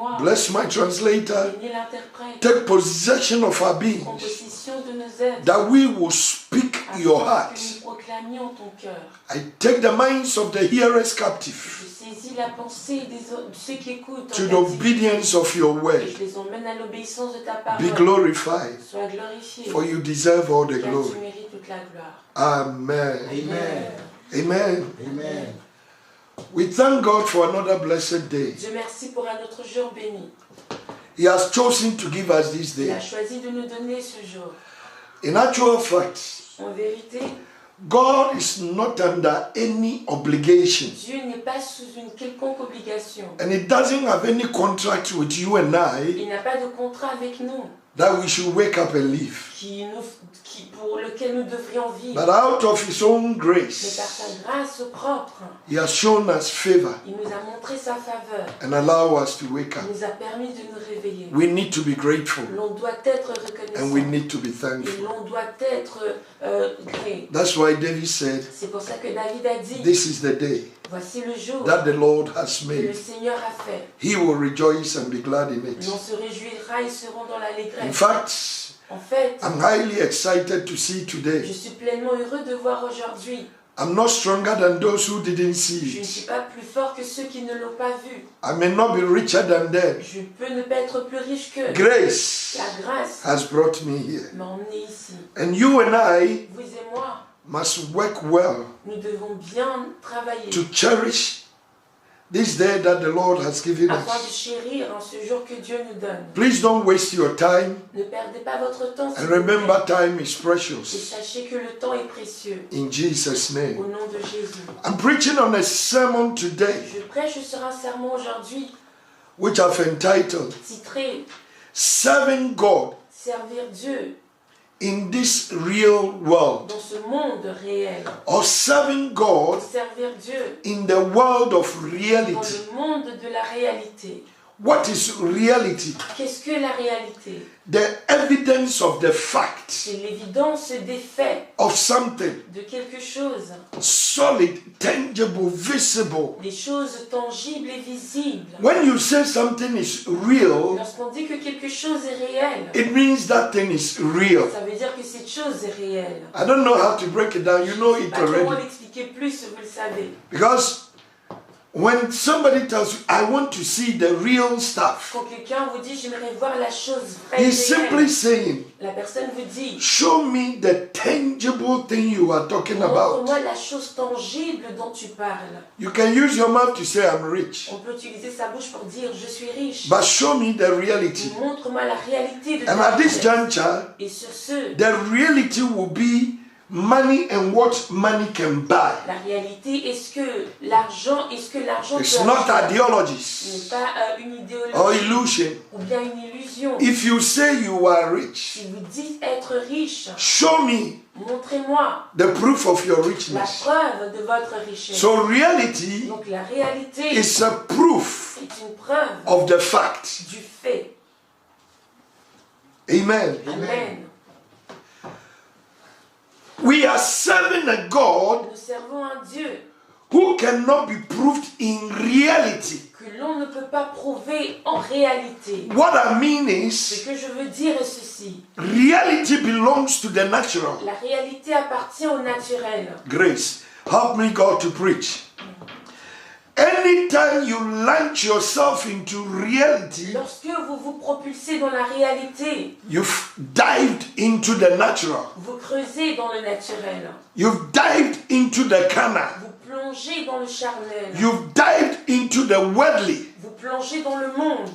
Bénis-moi. Bless my translator. Bénis l'interprète. Take possession of our Prends beings, possession de nos êtres. that we will speak your Afin heart. que nous proclamions ton cœur. I take the minds of the hearers captive Je saisis la pensée de ceux qui écoutent to en the captivité. obedience of your Et word. je les emmène à l'obéissance de ta Be parole. glorified, Sois glorifié. for you deserve all the Car glory. tu mérites toute la gloire. Amen. Amen. Amen. Amen. We thank God for another blessed day. Dieu merci pour un autre jour béni. He has chosen to give us this Il a day. choisi de nous donner ce jour. In actual fact, En vérité, God is not under any obligation, Dieu n'est pas sous une quelconque obligation. and He doesn't have any contract with you and I Il n'a pas de contrat avec nous that we should wake up and live. pour lequel nous devrions vivre. But out of His own Mais grace, par sa grâce propre, He has shown us favor il nous a montré sa faveur. and allow us to wake up. Il nous a permis de nous réveiller. We need to be grateful L'on doit être and we reconnaissant. need to be Et thankful. l'on doit être gré. That's why David said, C'est pour ça que David a dit, "This is the day voici le jour that the Lord has que le made. Seigneur a fait. He will rejoice and be glad in it." L'on se réjouira et seront dans In l'allégresse. fact, En fait, I'm highly excited to see je today. suis pleinement heureux de voir aujourd'hui. I'm not stronger than those who didn't Je see ne suis it. pas plus fort que ceux qui ne l'ont pas vu. I may not be richer than them. Je peux ne pas être plus riche qu'eux. Grace La grâce has brought me here. m'a emmené ici. And you and I Vous et moi, must work well nous devons bien travailler to cherish this day that the Lord has given afin de us. chérir en ce jour que Dieu nous donne. Please don't waste your time. Ne perdez pas votre temps, s'il And vous plaît. remember, time is Et precious. sachez que le temps est précieux. In Jesus' Au name. nom de Jésus. I'm preaching on a sermon today Je prêche sur un sermon aujourd'hui which I've entitled titré Serving God Servir Dieu in this real world, dans ce monde réel. or serving God Servir Dieu in the world of dans reality. le monde de la réalité. What is reality? Qu'est-ce que la réalité? The evidence of the fact C'est l'évidence des faits, of something de quelque chose. solid, tangible, visible. Des choses tangibles et visibles. When you say something is real, Lorsqu'on dit que quelque chose est réel, it means that thing is real. ça veut dire que cette chose est réelle. I don't know how to break it down. You know it Pas comment already. l'expliquer plus, vous le savez. Because when somebody tells you, I want to see the real stuff, Quand quelqu'un vous dit j'aimerais voir la chose vraie, et he's simply réelle, saying, la personne vous dit show me the tangible thing you are talking about. montre-moi la chose tangible dont tu parles. You can use your mouth to say, I'm rich, On peut utiliser sa bouche pour dire je suis riche. but show me the reality. Montre-moi la réalité de And ta at this richesse. juncture, Et sur ce, the reality will be money and what money can buy. la réalité, est-ce que l'argent It's peut not acheter? ideologies Ce n'est pas une idéologie or illusion. ou bien une illusion. If you say you are rich, Si vous dites être riche, show me montrez-moi the proof of your la richness. preuve de votre richesse. So reality Donc la réalité is a proof est une preuve of the fact. du fait. Amen. Amen. We are serving a God Nous servons un Dieu who cannot be proved in reality. que l'on ne peut pas prouver en réalité. What I mean Ce is, que je veux dire est ceci. reality belongs to the natural. La réalité appartient au naturel. Grace, help me, God, to preach. Anytime you launch yourself into reality, Lorsque vous vous propulsez dans la réalité, you've dived into the natural. vous creusez dans le naturel. You've dived into the carnal. Vous plongez dans le charnel. You've dived into the worldly. Vous plongez dans le monde.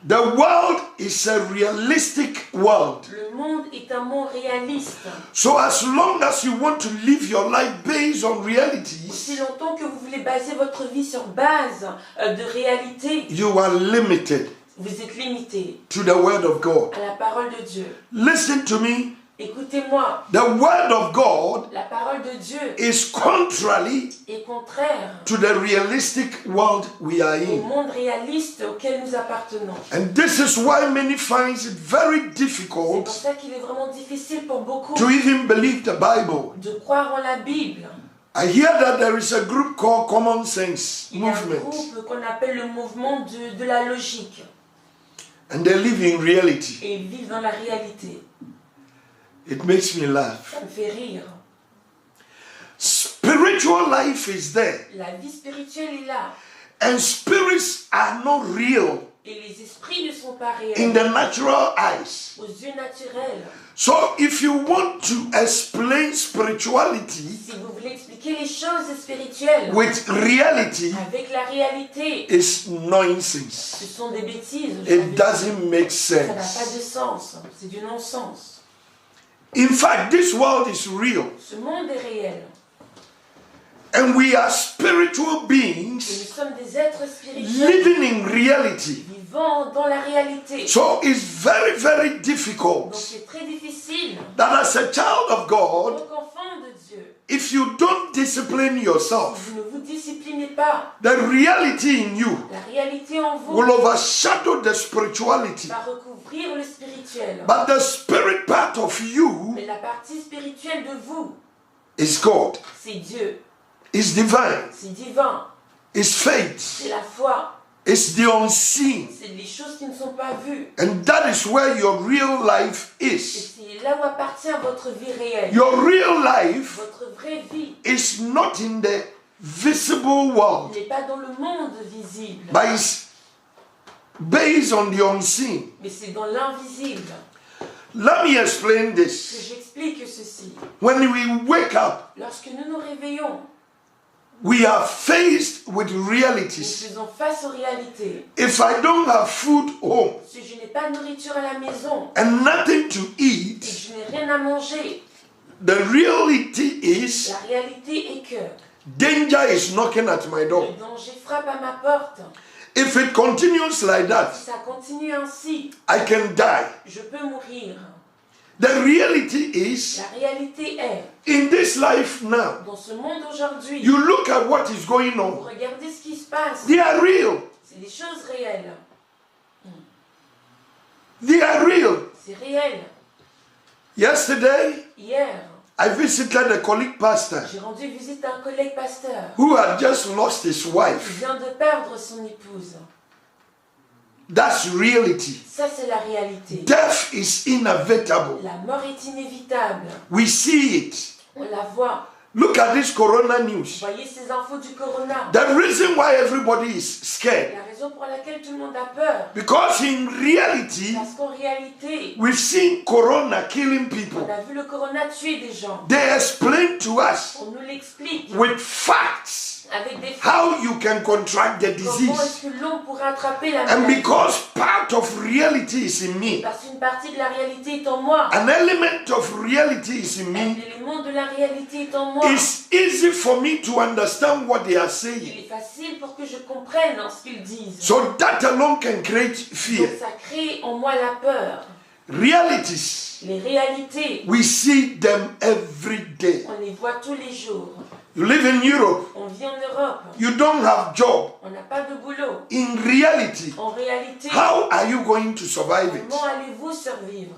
The world is a realistic world. Le monde est un monde réaliste. So as long as you want to live your life based on realities, Aussi longtemps que vous voulez baser votre vie sur base de réalité, you are limited vous êtes limité to the word of God. à la parole de Dieu. Listen to me. Écoutez-moi, The word of God la parole de Dieu is contrary est contraire to the realistic world we are au in. monde réaliste auquel nous appartenons. And this is why many finds it very C'est pour difficult ça qu'il est vraiment difficile pour beaucoup to even believe the Bible. de croire en la Bible. I hear that there is a group called Common Sense Il y a un Movement. groupe qu'on appelle le mouvement de la logique. And they live in reality. Et ils vivent dans la réalité. It makes me laugh. Ça me fait rire. Spiritual life is there. La vie spirituelle est là. And spirits are not real Et les esprits ne sont pas in réels the natural eyes. aux yeux naturels. So if you want to explain spirituality Si vous voulez expliquer les choses spirituelles with reality, avec la réalité, it's nonsense. ce sont des bêtises. It doesn't make Ça n'a pas sense. de sens. C'est du non-sens. In fact, this world is real. Ce monde est réel. And we are spiritual Et beings nous sommes des êtres spirituels living in reality. vivant dans la réalité. So it's very, very Donc difficult c'est très difficile. that as a child of En God, tant qu'enfant de Dieu, if you don't discipline si yourself, vous ne vous disciplinez pas, the reality in you la réalité en vous will overshadow the spirituality. va recouvrir le spirituel. But the spirit part of you Mais la partie spirituelle de vous, is God, c'est Dieu, is divine, c'est divin, is faith, c'est la foi, is the unseen. c'est les choses qui ne sont pas vues. And that is where your real life Et is. c'est là où appartient votre vie réelle. Your real life Votre vraie vie is not in the visible world, n'est pas dans le monde visible, but it's based on the unseen. mais c'est dans l'invisible. Let me explain Que this. j'explique ceci. When we wake up, Lorsque nous nous réveillons, we are faced with nous realities. faisons face aux réalités. If I don't have food home Si je n'ai pas de nourriture à la maison and nothing to et que eat, je n'ai rien à manger, the reality is la réalité est que danger is knocking at my le door. danger frappe à ma porte. If it continues like that, Si ça continue ainsi, I can die. je peux mourir. The reality is, La réalité est, in this life now, dans ce monde aujourd'hui, you look at what is going vous on. regardez ce qui se passe. They are real. C'est des choses réelles. They are real. C'est réel. Yesterday, Hier, I visited a colleague pastor j'ai rendu visite à un collègue pasteur. who had just lost his Il wife. vient de perdre son épouse. That's reality. Ça, c'est la réalité. Death is inevitable. La mort est inévitable. We see it. On la voit. Look at this corona news. Vous voyez ces infos du corona. The reason why everybody is scared, La raison pour laquelle tout le monde a peur. because in reality, Parce qu'en réalité, we've seen corona killing on people. a vu le corona tuer des gens. They explain to us On nous l'explique with facts avec des faits. how you can contract the Comment disease. est-ce que l'on pourrait attraper la And maladie? because part of reality is in me, Parce qu'une partie de la réalité est en moi. an element of reality is in Un me, élément de la réalité est en moi. it's easy for me to understand what they are Il saying. est facile pour que je comprenne ce qu'ils disent. So that alone can create fear. Donc ça crée en moi la peur. Realities, Les réalités, we see them every day. on les voit tous les jours. You live in Europe, On vit en Europe. you don't have job. On n'a pas de boulot. In reality, En réalité, how are you going to survive it? comment allez-vous survivre?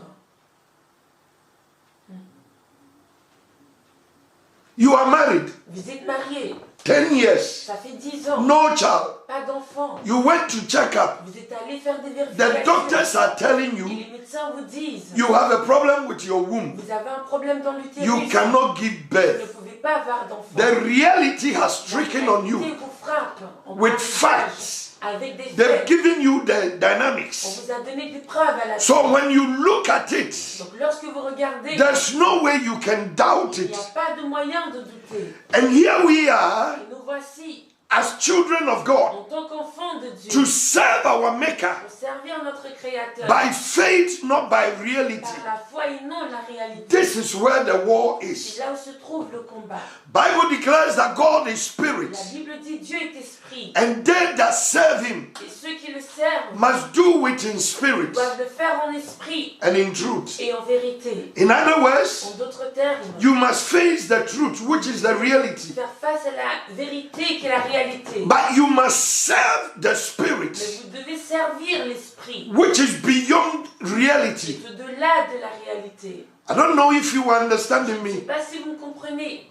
You are married, Vous êtes marié. 10 years, Ça fait 10 ans. no child. Pas d'enfant. You went to check up. Vous êtes allé faire des The vérifications. doctors are telling Et you les médecins vous disent, you have a problem with your womb. vous avez un problème dans l'utérus. You cannot give Vous ne birth. pouvez pas avoir d'enfant. The reality has La stricken on you réalité vous frappe en with plein facts. visage, avec des They've faits. given you the On dynamics. vous a donné des preuves à la So when you look at it, Donc lorsque vous regardez, there's no way you can doubt il it. n'y a pas de moyen de douter. And here we are Et nous voici, as children of God en tant qu'enfants de Dieu, to serve our Maker pour servir notre Créateur by faith, not by reality. par la foi et non la réalité. This is where the war C'est is. là où se trouve le combat. Bible declares that God is spirit, La Bible dit Dieu est esprit. and they that serve him Et ceux qui le servent must do it in spirit doivent le faire en esprit and in truth. et en vérité. In other words, En d'autres termes, you must face the truth, which is the reality. faire face à la vérité qui est la réalité. But you must serve the Mais spirit, vous devez servir l'esprit which is beyond qui reality. est au-delà de la réalité. I don't know if you are understanding Je ne sais me. pas si vous me comprenez.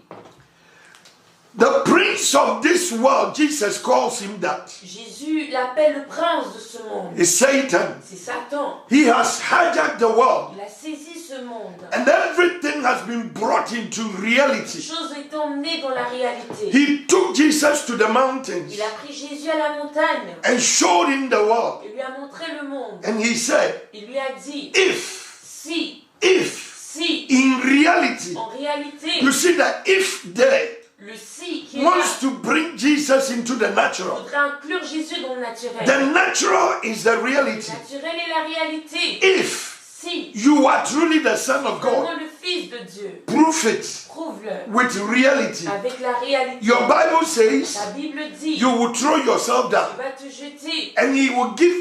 The prince of this world, Jesus calls him that. Jésus l'appelle le prince de ce monde. is Satan. c'est Satan. He has hijacked the world. Il a saisi ce monde. And everything has been brought into Les reality. choses ont été emmenées dans la réalité. He took Jesus to the mountains Il a pris Jésus à la montagne and showed him the world. et lui a montré le monde. And he said, Il lui a dit, if si, in reality, en réalité, you see that if there le si qui est là, wants to bring Jesus into the natural, faudrait inclure Jésus dans le naturel. the natural is the Le reality. naturel est la réalité. If Si, you are truly the Son of God, vraiment le Fils de Dieu, prove it prouve-le with reality. avec la réalité. Your Bible says La Bible dit, you will throw yourself tu down vas te jeter. and he will give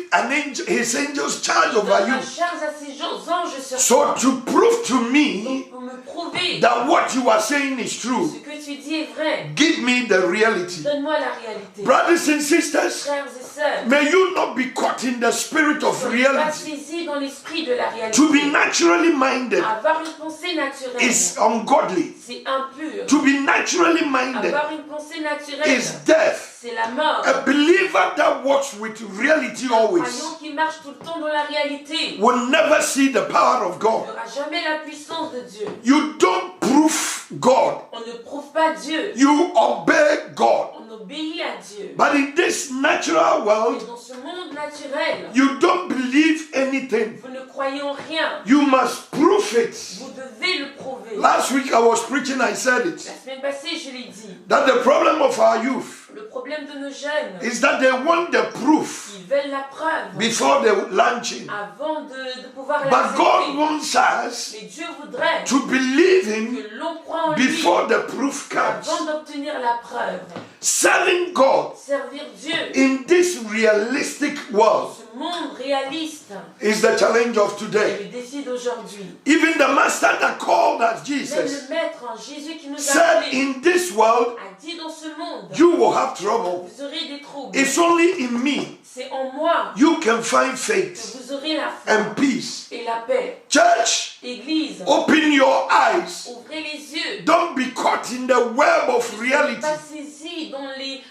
his angels charge Il over donnera you. charge à ses anges sur So toi. to prove to Donc me pour me prouver that what you are saying is true, ce que tu dis est vrai, give me the reality. donne-moi la réalité. Brothers and sisters, Frères et sœurs, may you not be caught in the spirit of soyez pas reality. saisis dans l'esprit de la réalité. To be naturally minded Avoir une pensée naturelle, is ungodly. c'est impur. To be naturally minded Avoir une pensée naturelle, is death. c'est la mort. A believer that walks with reality Un always croyant qui marche tout le temps dans la réalité will never see the power of ne God. verra jamais la puissance de Dieu. You don't prove God, On ne prouve pas Dieu, you obey God. on obéit à Dieu. But in this natural Et world, dans ce monde naturel, you don't believe anything. vous ne croyez en rien. You must prove it. Vous devez le prouver. Last week I was preaching, I said La it, semaine passée, je l'ai dit. that the problem of our youth Le problème de nos jeunes, is that they want the proof ils veulent la preuve before they launch in. avant de pouvoir But God l'accepter. wants us Mais Dieu voudrait to believe Him que l'on croit en lui before the proof avant comes. d'obtenir la preuve. Serving God Servir Dieu in this realistic world ce monde réaliste is the challenge of est today. le défi d'aujourd'hui. Even the master that called us, Même Jesus, le Maître, hein, Jésus qui nous a said appelés, in this world a dit dans ce monde, you will have trouble. vous aurez des troubles. It's only in me C'est en moi you can find que faith vous aurez la foi and peace. et la paix. Church, Église, open your eyes. ouvrez les yeux. Don't be caught in the web of Ne soyez reality. pas saisis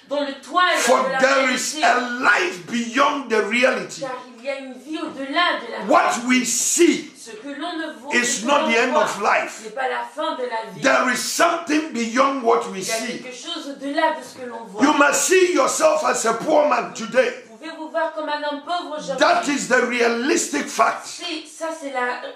dans le toile For de la there is réalité. a life beyond the reality. Car il y a une vie au-delà de la What réalité. we see Ce que l'on ne voit, is ce que not l'on the end voit, of life. n'est pas la fin de la vie. There is something beyond what we Il y a see. quelque chose au-delà de ce que l'on voit. You must see yourself as a poor man today. Vous pouvez vous voir comme un homme pauvre That aujourd'hui. is the realistic fact.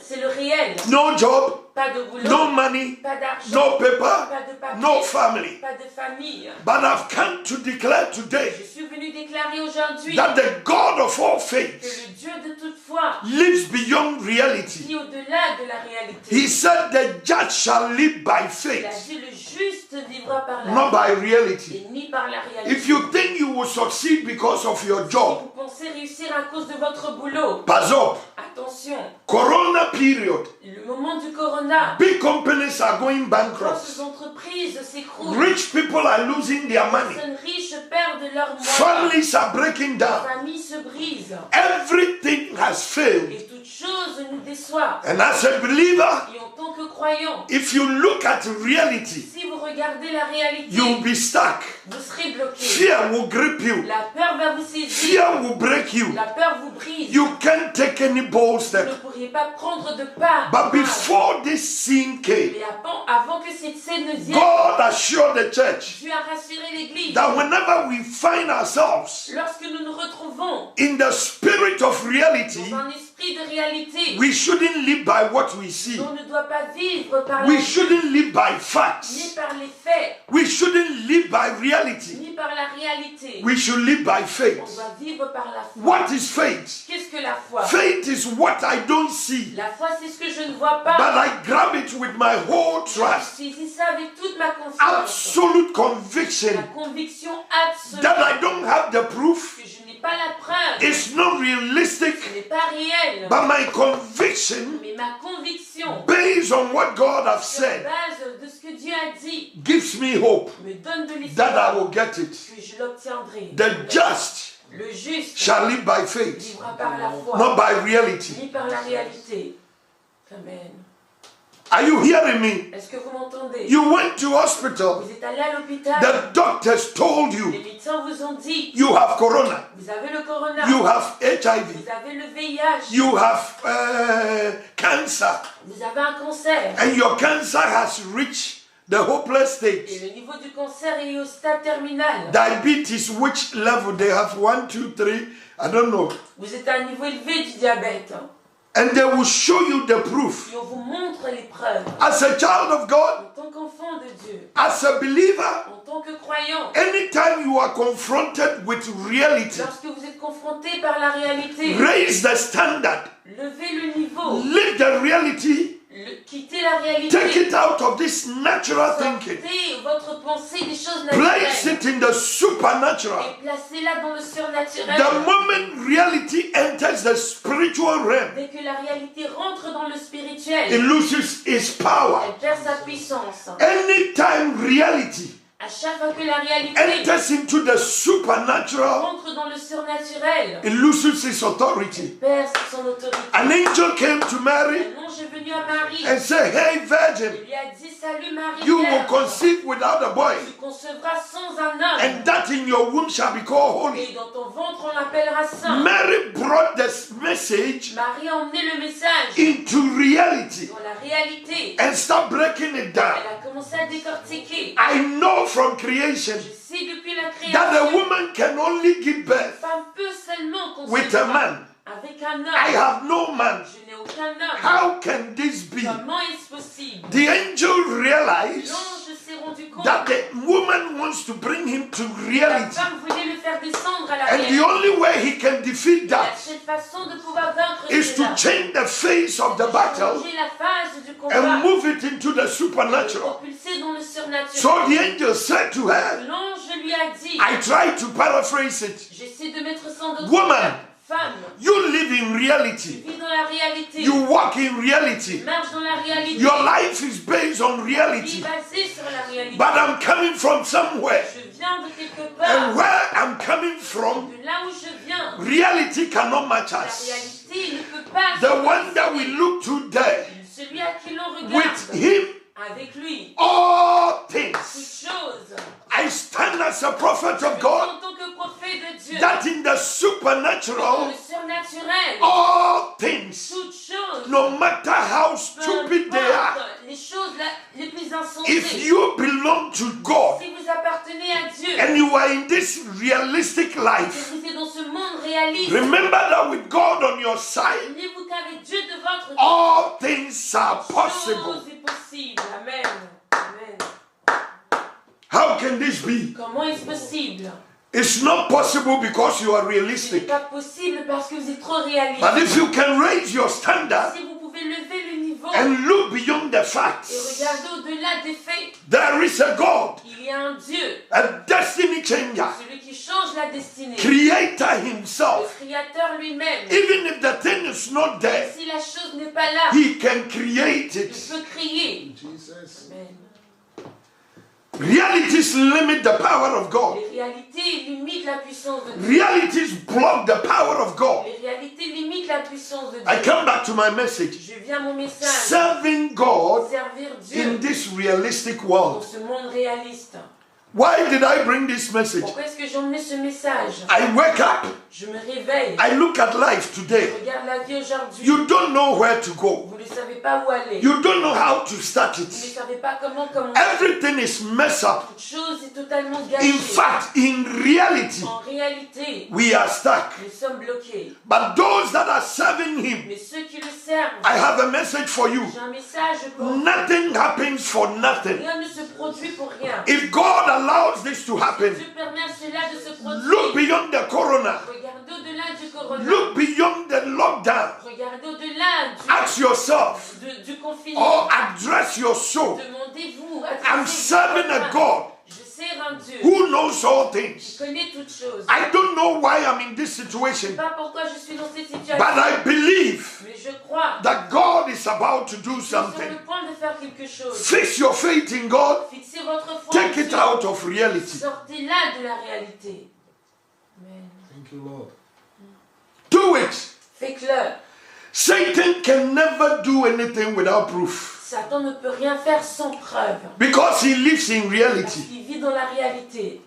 C'est le réel. No job, Pas de boulot, no money, pas d'argent, no paper, pas de papier, no family. pas de famille. But I've come to declare today Je suis venu déclarer aujourd'hui that the God of all que faith le Dieu de toute foi lives beyond reality. vit au-delà de la réalité. He said the just shall live by Il a faith, dit le juste vivra par la not by vie reality. et ni par la réalité. If you think you will succeed because of your Si job, vous pensez réussir à cause de votre boulot, pass up. attention, Corona period, le moment du corona, big companies are going bankrupt. grosses entreprises s'écroulent, Rich people are losing their les money. personnes riches perdent leurs moyens, Families are breaking les down. familles se brisent Everything has failed. et toute chose nous déçoit. And as a believer, Et en tant que croyant, if you look at reality, si vous regardez la réalité, you'll be stuck. vous serez bloqué. Fear will grip you. La peur va vous saisir, Fear will break you. la peur vous brise. You can't take any bold Vous ne step. pourriez pas prendre de pas. But before this scene came, Mais avant que cette scène ne vienne, God assured the church Dieu a rassuré l'Église. that whenever we find ourselves Lorsque nous nous retrouvons in the spirit of reality, dans un esprit de réalité, we shouldn't live by what we see. on ne doit pas vivre par la We vue, shouldn't live by ni facts. par les faits, We shouldn't live by reality. ni par la réalité. We should live by On faith. doit vivre par la foi. What is faith? Qu'est-ce que la foi? Faith is what I don't see, La foi, c'est ce que je ne vois pas. but I grab it with my whole Je trust. saisis ça avec toute ma confiance. Absolute La conviction conviction absolue that I don't have the proof. que je n'ai pas la preuve. It's not realistic, Ce n'est pas réel. but my conviction, Mais ma conviction, based on what God has sur la said, base de ce que Dieu a dit, gives me hope me donne de that I l'espoir will get it. que je l'obtiendrai. The just Le juste shall live by faith, vivra par la foi, not by reality. ni par la réalité. Amen. Are you hearing me? Est-ce que vous m'entendez? You went to hospital. Vous êtes allé à l'hôpital. The doctors told Les you médecins vous ont dit, you have corona. vous avez le corona. You have HIV. Vous avez le VIH. You have cancer. Vous avez un cancer. And your cancer has reached the hopeless Et stage. le niveau du cancer est au stade terminal. Diabetes, which level they have? 1, 2, 3, I don't know. Vous êtes à un niveau élevé du diabète. And they will show you the proof. Et on vous montre les preuves. As a child of God, En tant qu'enfant de Dieu, as a believer, en tant que croyant, anytime you are confronted with reality, lorsque vous êtes confronté par la réalité, raise the standard, levez le niveau, live the reality, quittez la take réalité, it out of this natural thinking, sortez votre pensée des choses place naturelles it in the supernatural. et placez-la dans le surnaturel. The moment reality enters the spiritual realm, Dès que la réalité rentre dans le spirituel, it loses its power. elle perd sa puissance. Anytime reality À chaque fois que la réalité enters into the supernatural, rentre dans le surnaturel, it loses its authority. perd son autorité. An angel came to Mary Un ange est venu à Marie and said, "Hey, virgin, et lui a dit, salut Marie, you will Vierge, conceive without a boy, tu concevras sans un homme, and that in your womb shall be called holy." et dans ton ventre on l'appellera saint. Mary brought this message Marie a emmené le message into reality dans la réalité. and start breaking it down. Elle a commencé à décortiquer. I know from creation Je sais depuis la that a création, woman can only give une birth femme peut seulement with a concevoir man. avec un I homme. have no man. Je n'ai aucun homme. How can this be? Comment est-ce possible? The angel realized L'ange s'est rendu compte that the woman wants to bring him to que la reality. femme voulait le faire descendre à la And the réalité. only way he can defeat La that seule façon de pouvoir vaincre is to cela, change the face of the battle changer la phase du combat and move it into the et le supernatural. propulser dans le surnaturel. So the angel said to her, L'ange lui a dit, I tried to paraphrase it. j'essaie de mettre ça en d'autres Woman, termes. Femme, you live in tu reality. vis dans la réalité. You walk in reality. Tu marches dans la réalité. Your life is based on Tu es reality. basé sur la réalité. But I'm coming from somewhere. Je viens de quelque And part. where I'm coming from, De là où je viens, reality cannot match la us. réalité ne peut pas The se one that we coïncider. look today, Celui à qui l'on with regarde, him, avec lui, all things. toutes choses. I stand as a prophet of En God tant que prophète de Dieu, that in the dans supernatural, le surnaturel, all things, toutes choses, no matter how peu stupid they are, importe, les choses les plus if insensées, you belong to God si vous appartenez à Dieu, and you are in this realistic que life, vous êtes dans ce monde réaliste, remember that with God on your side, souvenez-vous qu'avec Dieu de votre côté, all things are possible. chose est possible. Amen. Amen. How can this be? Comment est-ce possible? It's not possible because you are Ce n'est realistic. pas possible parce que vous êtes trop réaliste. But if you can raise your standard Si vous pouvez lever le niveau and look beyond the et facts, regarder au-delà des faits, there is a God, il y a un Dieu, a destiny changer, celui qui change la destinée, creator le himself. Créateur lui-même. Even if the thing is not there, Si la chose n'est pas là, he can create il it. peut créer. Jesus. Amen. Realities limit the power of God. Les réalités limitent la puissance de Dieu. Realities block the power of God. Les réalités limitent la puissance de I Dieu. come back to my message. Je viens à mon message. Serving God Servir in Dieu this realistic dans world. ce monde réaliste. Why did I bring this message? Pourquoi est-ce que j'ai emmené ce message? I wake up, Je me réveille. I look at life Je today. regarde la vie aujourd'hui. You don't know where to go. Vous ne savez pas où aller. You don't know how to start Vous ne it. savez pas comment commencer. Everything is messed up. Toute chose est totalement gâchée. In fact, in reality, En réalité, we are stuck. nous sommes bloqués. But those that are serving Him, Mais ceux qui le servent, I have a message for you. j'ai un message pour vous. Nothing happens for nothing. Rien ne se produit pour rien. If God allows this to happen, Dieu permet à cela de se look produire. beyond the corona. Regardez au-delà du corona. Look beyond the lockdown. Regardez au-delà Ask yourself du or confinement. address your soul. Demandez-vous. I'm serving a God Je sers un Dieu who knows all qui things. connaît toutes choses. I don't know why I'm in this Je ne sais situation, pas pourquoi je suis dans cette situation. but I believe Mais je crois that God is about to do que sur something. le point de faire quelque chose. Fix your faith in God. Fixez votre foi en Take it Dieu. out of reality. Sortez-la de la réalité. Amen. Thank you, Lord. Do it. Faites-le. Satan can never do anything without proof. Satan ne peut rien faire sans preuve. because he lives in Parce reality. qu'il vit dans la réalité.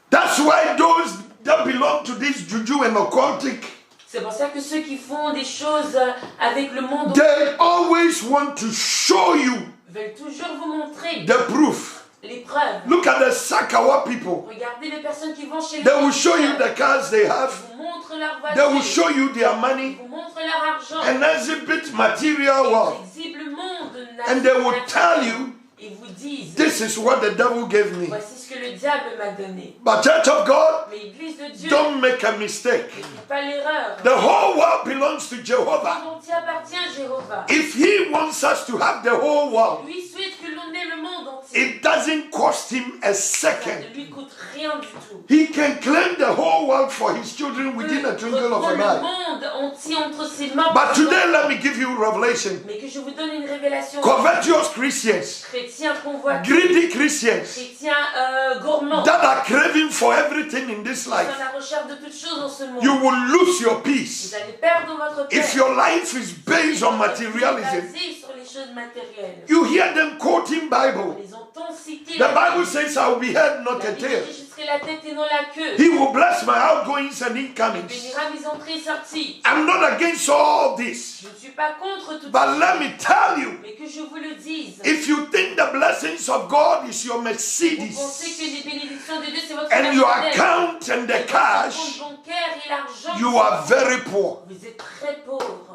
That's why those that belong to this juju and occultic, C'est pour ça que ceux qui font des choses avec le monde they always want to show you veulent toujours vous montrer the proof. les preuves. Look at the Sakawa people. Regardez les personnes qui vont chez les They will show you the cars they Ils have. vous montrent leur They will voiture. show you their Ils money vous montrent leur argent. and exhibit material Ils wealth. exhibent le monde. And they will tell you, Ils vous disent, this is what the devil gave me. voici ce que le diable m'a donné. But Church of God, Mais Église de Dieu, don't make a mistake. ne faites pas l'erreur. The whole world belongs to Le Jehovah. monde entier appartient à Jéhovah. If he wants us to have the whole world, Lui souhaite que l'on ait le monde entier. it doesn't cost him a Ça second. ne lui coûte rien du tout. He can claim the whole world for his children within a Il twinkle of reprend an le eye. monde entier entre ses mains. But today, let me give you revelation. Mais que je vous donne une révélation. Covetous Christians, Chrétiens convoités, greedy Christians chrétiens gourmands, that are craving for everything in this qui sont life, à la recherche de toutes choses dans ce monde. you will lose your Vous peace allez perdre votre paix. if your life is based on Votre vie est materialism. basée sur les choses matérielles. You hear them quoting Bible. Ils ont tant cité The Bible says, I will be head, not la a Bible tail. dit, je serai la tête et non la queue. He will bless my outgoings and Il incomings. bénira mes entrées et sorties. I'm not against all this. Je ne suis pas contre tout But ça. let me tell you, Mais que je vous le dise. if you think the blessings of God is your Vous Mercedes pensez que les bénédictions de Dieu, c'est votre and your Mercedes, account and the votre cash, compte bancaire et l'argent, you are very poor. vous êtes très pauvre.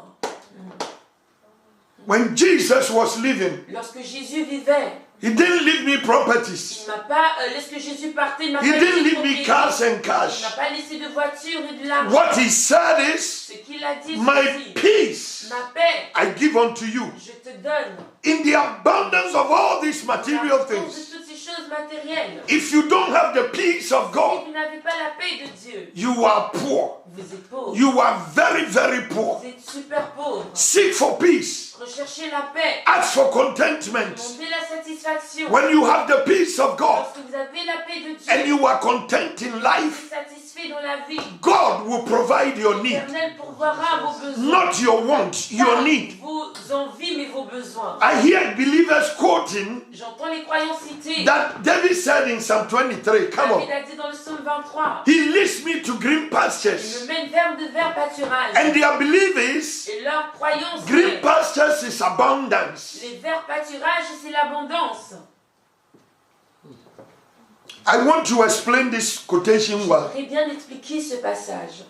When Jesus was living, Lorsque Jésus vivait, he didn't leave me properties. il m'a pas, lorsque Jésus partait, il m'a He pas didn't laissé leave me de cars and il m'a cash. pas laissé de voiture et de l'argent. What he said is, Ce qu'il a dit, my c'est peace ma paix, I give unto you. je te donne. In the abundance of all these material De things, toutes ces choses matérielles. if you don't have the peace of Si God, vous n'avez pas la paix de Dieu, you are poor. vous êtes pauvre. You are very, very poor. Vous êtes super pauvre. Seek for peace. Recherchez la paix. Ask for contentment. Demandez la satisfaction. When you have the peace of God Lorsque vous avez la paix de Dieu, and you are content in vous life, êtes satisfait dans la vie. God will provide your need. L'Éternel pourvoira vos besoins. Not your want, your Pas need. vos envies, mais vos besoins. I hear believers quoting J'entends les croyants citer. that David said in Psalm 23, come David on, a dit dans le psaume 23. he leads me to green Il pastures. me mène vers de verts pâturages. And their belief is Et leur croyance, green c'est pastures is abundance. les verts pâturages, c'est l'abondance. I want to explain this quotation well. J'aimerais bien expliquer ce passage.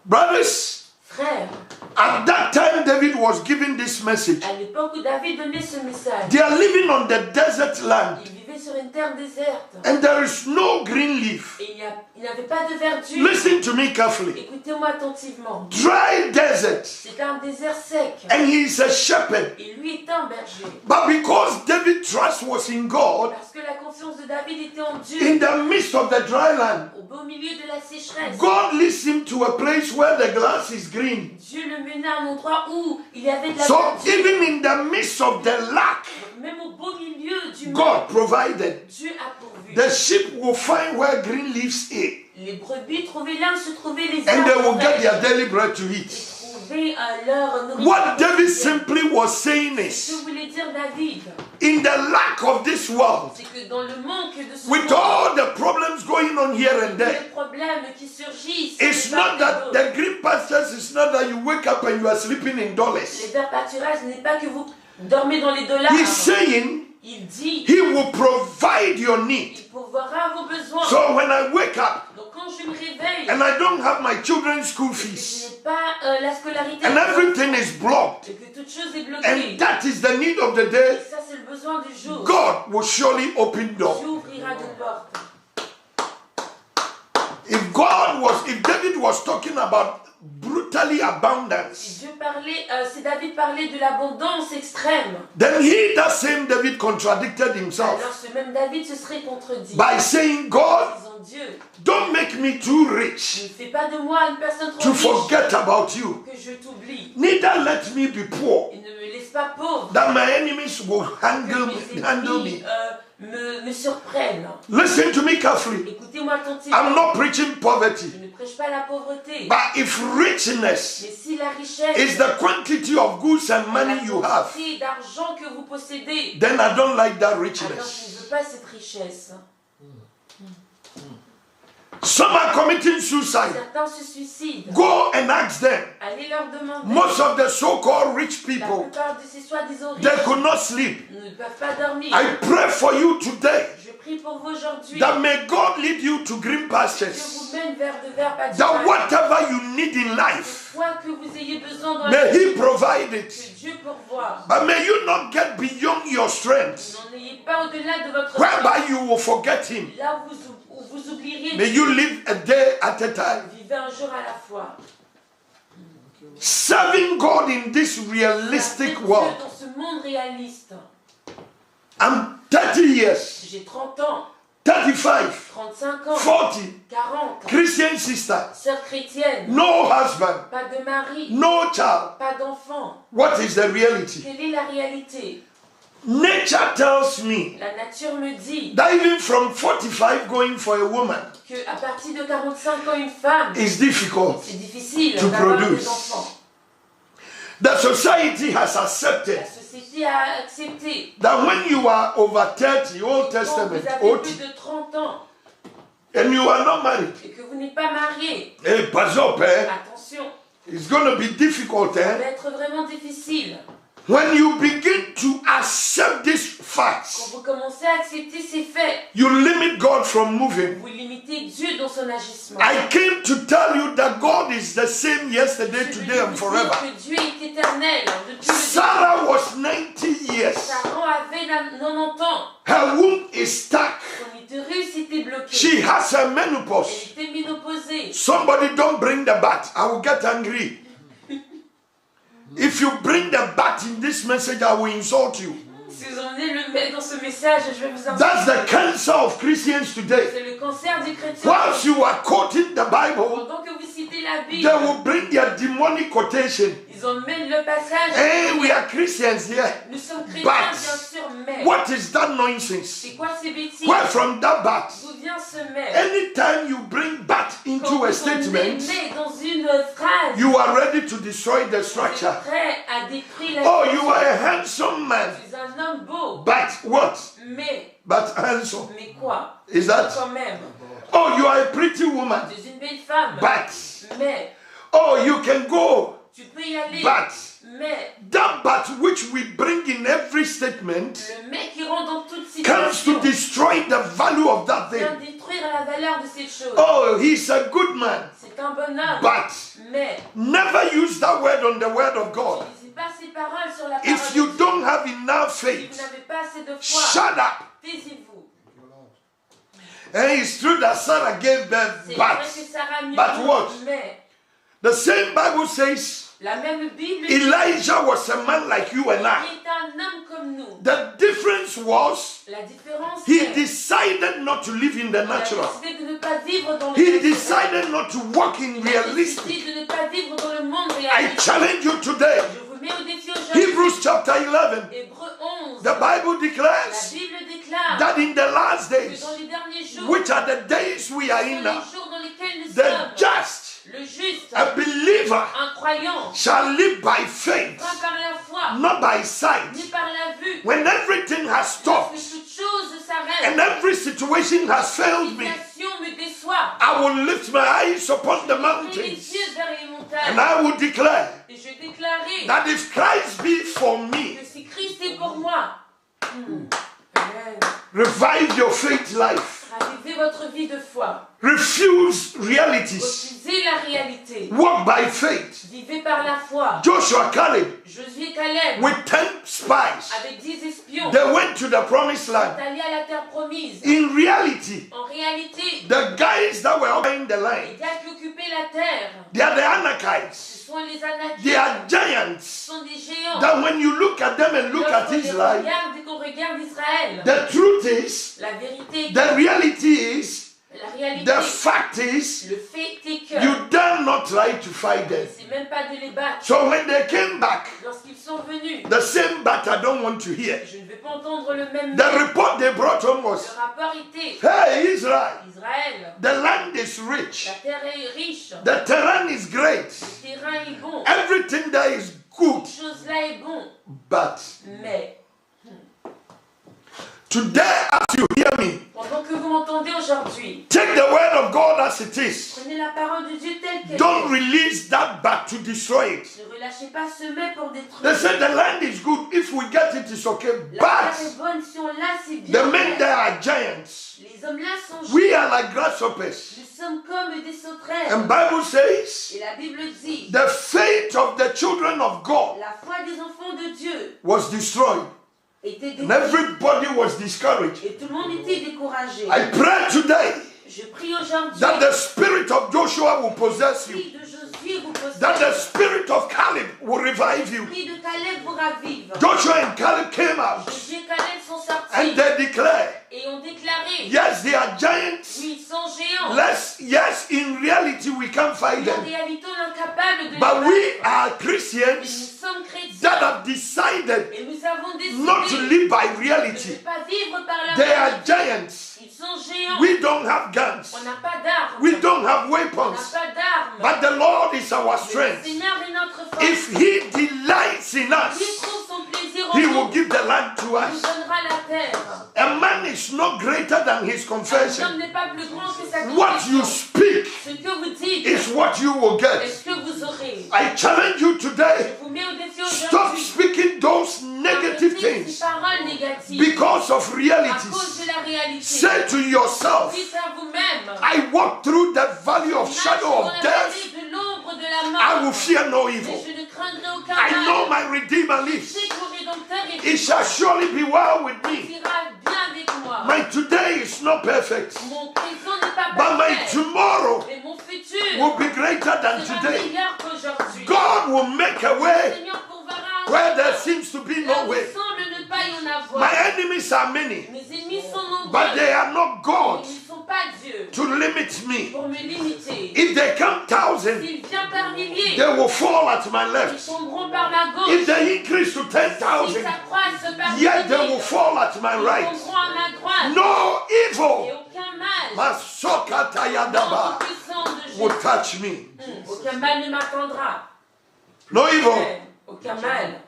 Brothers, Frères, at that time David was giving this message. à l'époque où David donnait ce message, They are living on the desert land il vivait sur une terre déserte. and there is no green leaf. Et il n'avait pas de verdure. Listen to me carefully. Écoutez-moi attentivement. Dry desert, C'est un désert sec. and he is a shepherd. Et lui est un berger. But because David's trust was in God, Parce que la confiance de David était en Dieu. in the midst of the dry land, Au beau milieu de la sécheresse, God leads him to a place where the grass is green. Dieu le menait à un endroit où il y avait de la So verdure. even in the midst of the lack, Même au beau milieu du monde, God provided. Dieu a pourvu. The sheep will find where green leaves are, Les brebis trouvaient là où se trouvaient les and they will arbres get their fraîches. daily bread to Et eat. trouvaient leur nourriture. What David simply was saying Ce is, que voulait dire David, in the lack of this world, c'est que dans le manque de ce with monde, all the problems going on here and there, les problèmes qui surgissent, it's de not part et that d'autre. the green pastures is not that you wake up and you are sleeping in Les dollars. verts pâturages n'est pas que vous dormez dans les dollars. He's saying Il dit, he will provide your need. il pourvoira vos besoins. So when I wake up Donc quand je me réveille, and I don't have my children's school et que je fees n'ai pas la scolarité, and everything is blocked, et que toute chose est bloquée, and that is the need of the et day, ça c'est le besoin du jour, God will surely open Dieu doors. ouvrira des portes. If David was talking about brutally abundance, Si Dieu parlait, si David parlait de l'abondance extrême, then that same David contradicted himself alors ce même David se serait contredit. by saying, God, Disant Dieu, don't make me too ne rich fais pas de moi une personne trop to riche forget about you. que je t'oublie. Neither let me be poor, Et ne me laisse pas pauvre. that my enemies will Que handle mes me. ennemis me surprennent. Listen to me carefully. Écoutez-moi attentivement. I'm not preaching Je poverty, ne prêche pas la pauvreté. but if richness Mais si la richesse, is the quantity of goods and la money you have, quantité d'argent que vous possédez, then I don't like that alors je ne richness. veux pas cette richesse. Some are committing suicide. Certains se suicident. Go and ask them. Allez leur demander. Most of the so-called rich La people, plupart de ces soi-disant they riches could not sleep. ne peuvent pas dormir. I pray for you today Je prie pour vous aujourd'hui. that may God lead you to green Que pastures. vous mène vers de verts That pâturages. whatever you need in life, Quoi que vous ayez besoin dans la may vie, He provide que it. Dieu pourvoie. But may you not get beyond your strength, N'en ayez pas au-delà de votre whereby you will forget Him. Là où vous oublieriez May you live a day at a time. vivez un jour à la fois. Serving God in this realistic Servez world. Dieu dans ce monde réaliste. I'm 30 years, J'ai 30 ans, 35, 35 ans, 40, 40, Christian sister, sœur chrétienne, no husband, pas de mari, no child. pas d'enfant. What is the reality? Quelle est la réalité? Nature tells me La nature me dit that even from 45 going for a woman qu'à partir de 45 ans, une femme, is difficult. c'est difficile To d'avoir produce. des enfants. The society has La accepted société a accepté. that when you are over 30, Old Quand Testament, vous avez OT, plus de 30 ans and you are not married, et que vous n'êtes pas marié, hey, pas up, eh? attention, It's going to be difficult. ça Eh? va être vraiment difficile. When you begin to accept these Quand facts, vous commencez à accepter ces faits, you limit God from moving. vous limitez Dieu dans son agissement. I came to tell you that God is the same yesterday, Je veux today, and vous forever. dire que Dieu est éternel. Depuis le Sarah was 90 years. Sarah avait 90 ans. Her womb is stuck. Son utérus était bloqué. She has a menopause. Elle était ménopausée. Somebody don't bring the bat. I will get angry. If you bring the bat in this message, I will insult you. Si vous emmenez le mettre dans ce message, je vais vous That's insulter. the cancer of Christians today. C'est le cancer du chrétien. Whilst you are quoting the Bible, Pendant que vous citez la Bible, they will bring their demonic quotation. ils emmènent le passage. Hey, we are Christians here. Nous sommes chrétiens, But bien sûr, mais what is that nonsense? c'est quoi ces bêtises? Where from that bat? D'où vient ce mais? Anytime you bring bat Quand into vous a emmenez statement, mais dans une phrase, you are ready to destroy the vous êtes structure. prêt à détruire la Oh, you structure. are a handsome man. Je suis un homme beau, But what? mais Handsome. quoi? Is that? Quand même, Oh, you are a pretty woman. tu es une belle femme, mais Oh, you can go. tu peux y aller, mais That but which we bring in every statement le mec qui rentre dans toute comes situation to destroy the value of that vient thing. détruire la valeur de cette chose. Oh, he's a good man. C'est un bon homme, But mais never use that word on the word of God. n'utilisez pas ces paroles sur la parole If de you Dieu. don't have enough Si vous faith, n'avez pas assez de foi, shut up. taisez-vous. And it's true that Sarah gave birth, C'est vrai que but Sarah mieux but what? mais the same Bible says la même Bible dit Elijah was a man like you and qu'il I. est un homme comme nous. The difference was La différence, he c'est decided not to live in the qu'il a natural. décidé de ne pas vivre dans le He naturel. decided not to walk in Il a realistic. décidé de ne pas vivre dans le monde I réaliste. challenge you today. Je vous mets au défi aujourd'hui. Hebrews chapter 11. Hébreux 11. The Bible La declares Bible déclare that in the last que days, dans les derniers jours, which are the days we are dans in les now, jours dans lesquels nous the sommes, just, le juste, a believer, un croyant, shall live by faith, pas par la foi, not by sight. ni par la vue. When everything has Lorsque stopped toute chose s'arrête, and every situation has la failed me, situation me déçoit. I will lift my eyes upon the Et les mountains yeux vers les and montagnes. I will declare Et je déclarais that if Christ be for me, que si Christ est pour moi, Amen. revive your faith life. Ravivez votre vie de foi. Refuse realities. Refusez la réalité. Walk by faith. Vivez par la foi. Joshua Caleb, Josué et Caleb, with 10 spies, avec 10 espions, they went to the promised sont land. allés à la terre promise. In reality, En réalité, the guys that were occupying the les land, gars qui occupaient la terre, they are the ce Anakites. sont les Anakites, They are ce giants. sont des géants. That when you look at them and look at Lorsqu'on les Israel, regarde et qu'on regarde Israël, the truth is, la vérité, the reality is, la réalité, the fact is, le fait est que you dare not try to fight them. c'est même pas de les battre. So when they came back, Lorsqu'ils sont venus, the same bat I don't want to hear. je ne vais pas entendre le même The mot. report they brought home was, Le rapport était hey Israel, Israël, the land is rich. la terre est riche, The terrain is great. le terrain est bon, Every everything there is good. Toute chose là est bon. But Mais, today, as you hear me, pendant que vous m'entendez aujourd'hui, take the word of God as it is. prenez la parole de Dieu telle qu'elle Don't est. release that but to destroy it. Ne relâchez pas ce mets pour détruire. They said the land is good. If we get it, it's okay. La terre est But bonne, si on l'a, c'est bien. the men fait. there are giants. Les hommes là sont We géants. are like grasshoppers. Nous sommes comme des sauterelles. And Bible says Et la Bible dit, the faith of the children of God la foi des enfants de Dieu was destroyed. était And détruite. everybody was discouraged. Et tout le monde était découragé. I pray today Je prie aujourd'hui that the spirit of Joshua will possess you. l'esprit de Josué vous possède. That the spirit of Caleb will revive you. L'esprit de Caleb vous ravive. Joshua and Caleb came out Josué et Caleb sont sortis and they declared, et ont déclaré, yes, they are giants. oui, ils sont géants. Yes, in reality we can't fight Mais en them. réalité, on est incapable de les But we battre. are Mais nous Christians sommes chrétiens that have decided et nous avons not to décidé live by de reality. ne pas vivre par la They are réalité. giants. Ils sont géants. We don't have guns. On n'a pas d'armes. We don't have On n'a weapons. pas d'armes. But the Lord is our Le strength. Seigneur est notre force. If He delights in S'il us, trouve son plaisir en He nous, will give the land to il nous us. donnera la terre. A man is not greater than his L'homme confession. n'est pas plus grand que sa What you confession. speak Ce que vous dites is what you will est get. ce que vous aurez. I challenge you today. Je vous mets au défi Stop aujourd'hui. speaking those negative Arrêtez ces things paroles négatives because of à cause realities. de la réalité. Say to yourself, Dites à vous-même, I walk through the valley of marche shadow dans of la death. vallée de l'ombre de la I will mort. fear no Mais evil. je ne craindrai aucun I know mal. my Redeemer Je lives. sais que mon Rédempteur est It shall vivant. surely be well with Il me. ira bien avec moi. My today is not perfect, Mon présent n'est pas but my parfait. tomorrow Mais mon futur will be greater than sera today. meilleur qu'aujourd'hui. God will make a Le way Seigneur trouvera un where there chemin. seems to be Là no où way. il semble ne pas y en My avoir. enemies are many, Mes ennemis sont nombreux. but they are not God Ils ne sont pas Dieu to limit me. pour me limiter. If they come thousand, S'il vient par milliers, they will fall at my ils left. tomberont par ma gauche. If they increase to S'ils 10,000, s'accroissent par yet they will milliers, fall at my ils right. tomberont à ma droite. No Et evil aucun mal, Masokatayadaba, nom puissant de will Jésus. touch me. Aucun mal ne m'attendra. No evil. Amen. Aucun mal.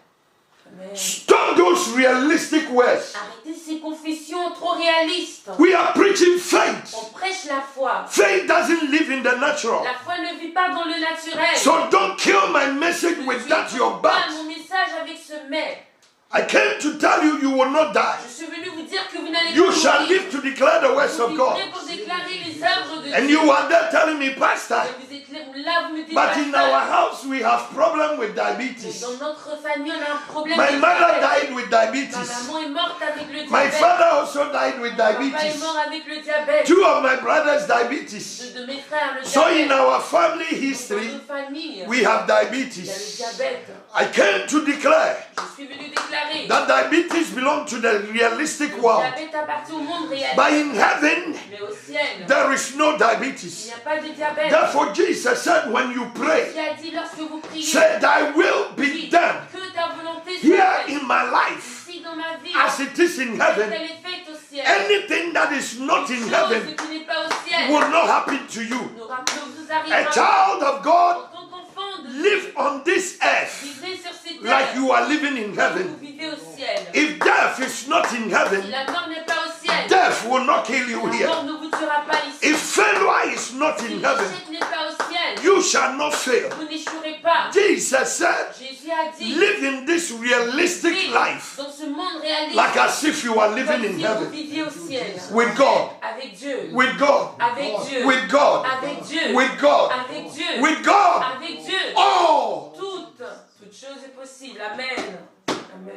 Amen. Stop those realistic words. Arrêtez ces confessions trop réalistes. We are preaching faith. On prêche la foi. Faith doesn't live in the natural. La foi ne vit pas dans le naturel. So don't kill my message with that your Pas back. mon message avec ce mais. I came to tell you you will not die. Je suis venu vous dire que vous n'allez You pas shall mourir. live to declare the words Vous of God. vivrez pour déclarer les œuvres de And Dieu. you are there telling me, Pastor, Et vous êtes là, vous me dites, but in Pasteur, our house we have problem with diabetes. dans notre famille, on a un problème My de mother diabète. died with Ma diabetes. maman est morte avec le My diabète. father also died with Mon papa est diabetes. mort avec le diabète. Two of my brothers diabetes. De mes frères, le So in diabète. our family Dans history, nos familles, we have il y a le diabetes. diabète. I came to declare Je suis venu déclarer that diabetes belongs to the realistic le world. diabète appartient au monde réel. But in heaven, Mais au ciel, there is no il diabetes. n'y a pas de diabète. Therefore, Jesus said, when you pray, Jésus a dit lorsque vous priez, say, Thy will be dis done que ta volonté soit here faite in my life ici dans ma vie, as it is in qu'elle heaven. est faite au ciel. Anything that is not in Chose heaven qui n'est pas au ciel will not happen to you. ne vous A arrivera. child of God, En tant qu'enfant de live on this earth vivez sur ces terres like you are living in comme vous heaven. vivez au ciel. If death is not in Si heaven, la mort n'est pas au ciel, death will not kill you la here. mort ne vous tuera pas ici. If failure is not Si in heaven, l'échec n'est pas au ciel, you shall not fail. vous n'échouerez pas. Jesus said, Jésus a dit, live in this realistic vivez life dans ce monde réaliste, like as if you are comme living in si vous heaven viviez au ciel. with God, Avec Dieu. with God, Avec Dieu. with God, Avec Dieu. with God, Avec Dieu. with God. Avec Dieu. Oh, Toute chose est possible. Amen. Amen.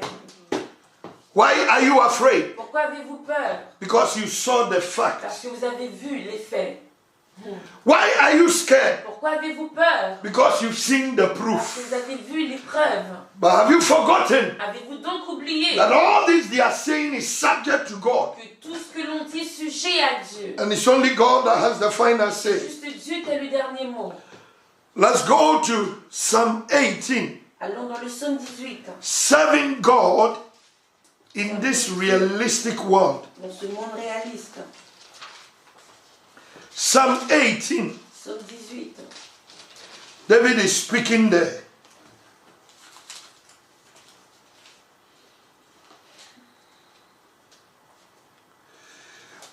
why are you afraid? Pourquoi avez-vous peur? Because you saw the Parce facts. que vous avez vu les faits. Why are you scared? Pourquoi avez-vous peur? Because you've seen the Parce que proof. vous avez vu les preuves. But have you forgotten Avez-vous donc oublié that all this they are saying is subject to God? que tout ce que l'on dit est sujet à Dieu? And it's only God that has the final C'est say. juste Dieu qui a le dernier mot. Let's go to Psalm 18. Allons dans le psaume 18. Serving God in this realistic world. Dans ce monde réaliste. Psalm 18. Psaume 18. David is speaking there.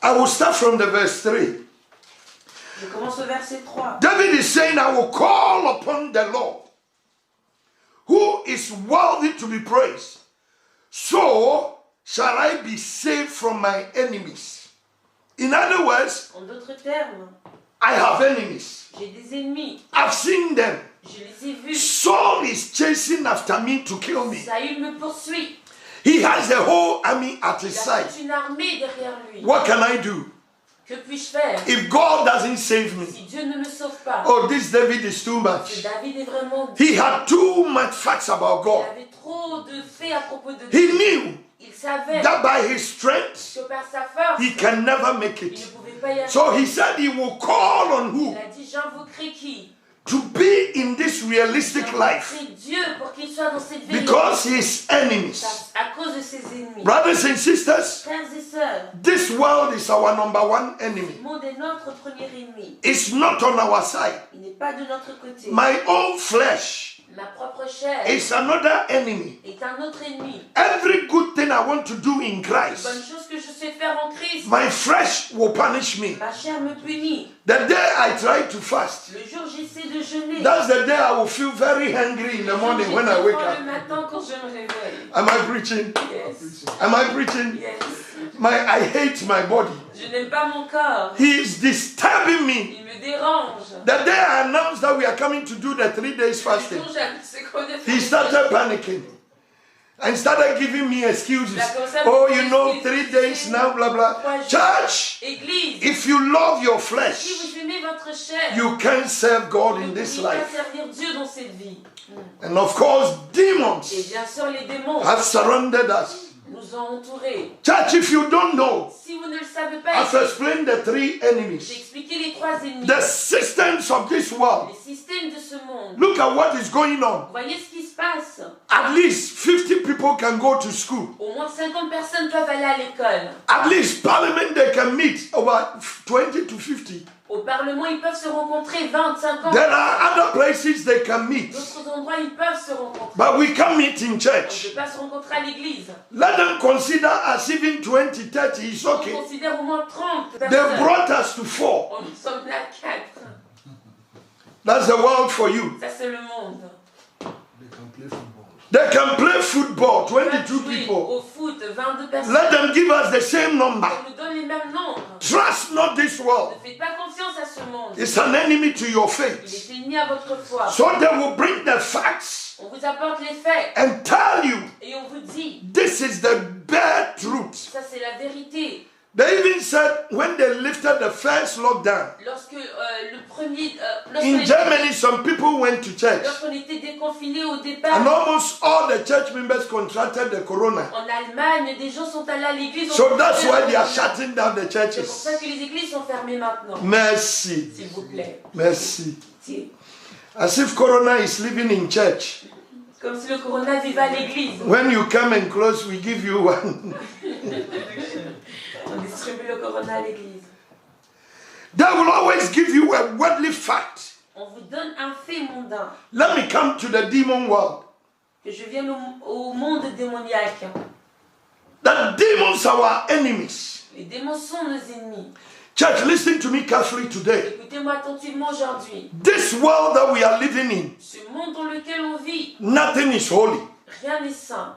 I will start from the verse 3. Je commence au verset 3. David is saying, I will call upon the Lord, who is worthy to be praised. So shall I be saved from my enemies. In other words, En d'autres termes, I have enemies. j'ai des ennemis. I've seen them. Je les ai vus. Saul is chasing after me to kill me. Saül me poursuit. He has the whole army at his Il a side. toute une armée derrière lui. What can I do? Que puis-je faire If God doesn't save me? si Dieu ne me sauve pas? Oh, this David is too Ce much. David est vraiment... He had too much facts about Il God. avait trop de faits à propos de He Dieu. knew Il savait that by his strength, que par sa force, he can never make il ne it. pouvait pas y arriver. So he said he will call on Il who? a dit, j'invoquerai qui? To be in this realistic life. J'invoquerai Dieu pour qu'il soit dans cette vérité. Because his enemies. À cause de ses ennemis. Brothers and sisters, Frères et sœurs, this world is our number one enemy. le monde est notre premier ennemi. It's not on our side. Il n'est pas de notre côté. My own flesh Ma propre chair is another enemy. est un autre ennemi. Every good thing I want to do in Bonne Christ, chose que je sais faire en Christ, my flesh will punish me. ma chair me punit. The day I try to fast, Le jour j'essaie de jeûner. that's the day I will feel very hungry in the morning when I wake Le up. matin quand je me réveille. Am I preaching? Yes. Am I preaching? Yes. I hate my body. Je n'aime pas mon corps. He is disturbing me. Il me dérange. The day I announced that we are coming to do the 3 days Le fasting, jour j'annonce qu'on est he started panicking and started giving me excuses. Oh, you know, 3 days now, blah, blah. Church, Église, if you love your si flesh, vous aimez votre chair, you can't serve God vous in ne this pouvez pas life. servir Dieu dans cette vie. And of course, Et demons bien sûr, les démons have surrounded us. nous ont entourés. Church, if you don't know, Si vous ne le savez pas, I've explained the 3 j'ai enemies. expliqué les 3 ennemis. The systems of this world. Les systèmes de ce monde. Look at what is going on. Voyez ce qui se passe. At least 50 people can go to school. Au moins 50 personnes peuvent aller à l'école. At least parliament they can meet about 20 to 50. Au Parlement, ils peuvent se rencontrer 25 There ans. are other places they can meet. D'autres endroits, ils peuvent se rencontrer. But we can meet in On ne church. peut pas se rencontrer à l'église. Let them consider as even 20, 30 is On okay. considère au moins 30 They personnes. brought us to 4. On nous sommes là 4. That's the world for you. Ça, c'est le monde. They can play football, On peut 22 jouer people. au foot, 22 personnes. Let them give us the same number. On nous donne les mêmes nombres. Trust not this world. Ne faites pas confiance à ce monde. It's an enemy to your Il faith. est ennemi à votre foi. So they will bring the facts On vous apporte les faits and tell you et on vous dit, this is the bare truth. ça c'est la vérité. They even said when they lifted the first lockdown Lorsque le premier, in Germany, some people went to church, lorsqu'on était déconfinés au départ, and almost all the church members contracted the corona. en Allemagne, des gens sont allés à l'église. So that's why they are shutting down the C'est pour churches. ça que les églises sont fermées maintenant. Mercy, S'il vous plaît. mercy. C'est As if corona is living in church. comme si le corona vivait à l'église. When you come and close, we give you one. On distribue le corona à l'église. They will always give you a worldly fact. On vous donne un fait mondain. Let me come to the demon world. Que je vienne au monde démoniaque. That demons are our enemies. Les démons sont nos ennemis. Church, listen to me carefully today. Écoutez-moi attentivement aujourd'hui. This world that we are living in, Ce monde dans lequel on vit, nothing is holy. rien n'est saint.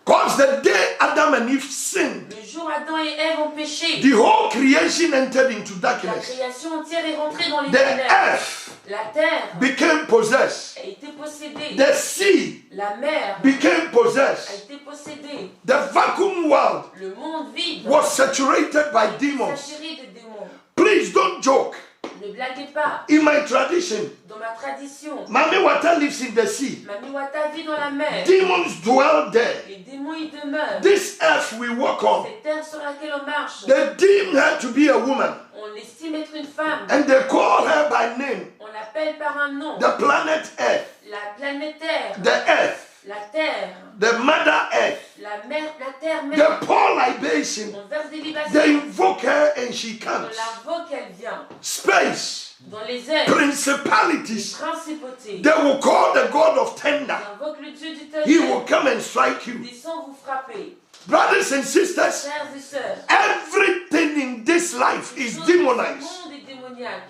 Because the day Adam and Eve sinned, Le jour Adam et Ève ont péché, the whole creation entered into la darkness. création entière est rentrée dans les The ténèbres. earth La terre became possessed. a été possédée. The sea La mer became a possessed. été possédée. The vacuum world Le monde vide was saturated by est demons. saturé de démons. Please don't joke. Ne blaguez pas. In my tradition, Dans ma tradition, Mami Wata lives in the sea. Mami Wata vit dans la mer. Demons dwell there. Les démons y demeurent. This earth we walk on, Cette terre sur laquelle on marche, they deem her to be a woman. on estime être une femme. And they call her by name. On l'appelle par un nom. The planet Earth. La planète Terre. The earth. La terre. The mother earth. La mer, la terre They mère. pour libation. On verse des They libations. invoke her and she On comes. l'invoque, elle vient. Space. Dans les airs. Principalities. Principauté. They will call the God of On tender. invoque le Dieu du He will tonnerre. come and strike you. Descend vous frapper. Brothers and sisters, Frères et sœurs. everything in this life is Ce demonized. monde est démoniaque.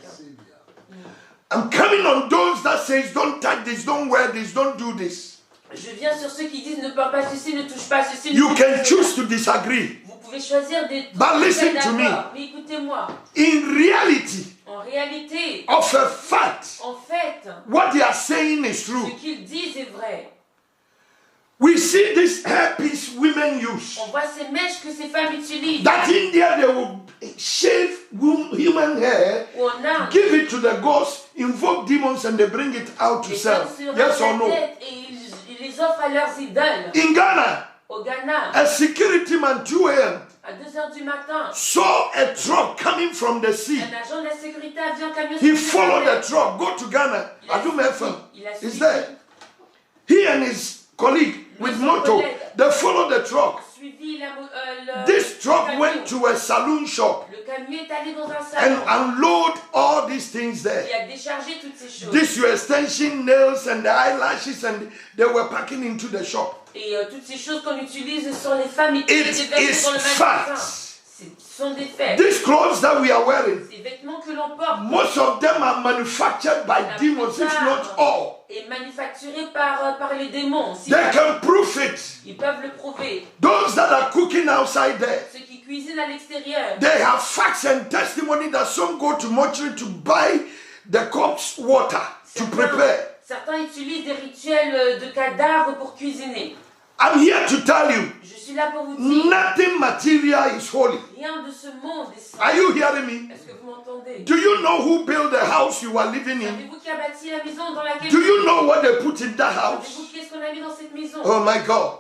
I'm coming on those that says don't touch this, don't wear this, don't do this. Je viens sur ceux qui disent ne parle pas ceci, ne touche pas ceci. You can choose to disagree. Vous pouvez choisir des But listen to me. Mais écoutez-moi. In reality, En réalité, of a fact, en fait, what they are saying is ce true. qu'ils disent est vrai. We see these hairpiece women use. On voit ces mèches que ces femmes utilisent. That in there they will shave human hair, Où on a give it to the ghosts, invoke demons, and they bring it out to des sell. femmes sur Yes or la no? tête et ils les offrent à leurs idoles. In Ghana, Au Ghana, a security man 2 a.m. à 2h du matin, saw a truck coming from the sea. un agent de la sécurité a vu un camion. He followed the truck, go to Ghana. Adum FM is there. He and his colleague with moto, they followed the truck. Suivi This truck le went to a saloon shop Le camion est allé dans un and salon. unload all these things there. Il a déchargé toutes ces choses. This your extension nails and the eyelashes, and they were packing into the shop. Et toutes ces choses qu'on utilise sur les femmes, ils It les déversent is dans le magasin. facts. Ce sont des faits. These clothes that we are wearing, Ces vêtements que l'on porte, most of them are manufactured by demons, if not all. est manufacturé par les démons. Si They can prove it. ils peuvent le prouver. Those that are cooking outside there, Ceux qui cuisinent à l'extérieur, they have facts and testimony that some go to mortuary to buy the corpse water to prepare. certains utilisent des rituels de cadavres pour cuisiner. I'm here to tell you, Je suis là pour vous dire, nothing material is holy. rien de ce monde est saint. Are you hearing me? Est-ce que vous m'entendez? Do you know who built the house you are living in? Savez-vous qui a bâti la maison dans laquelle Do you know what they put in that house? Savez-vous qu'est-ce qu'on a mis dans cette maison? Oh my God.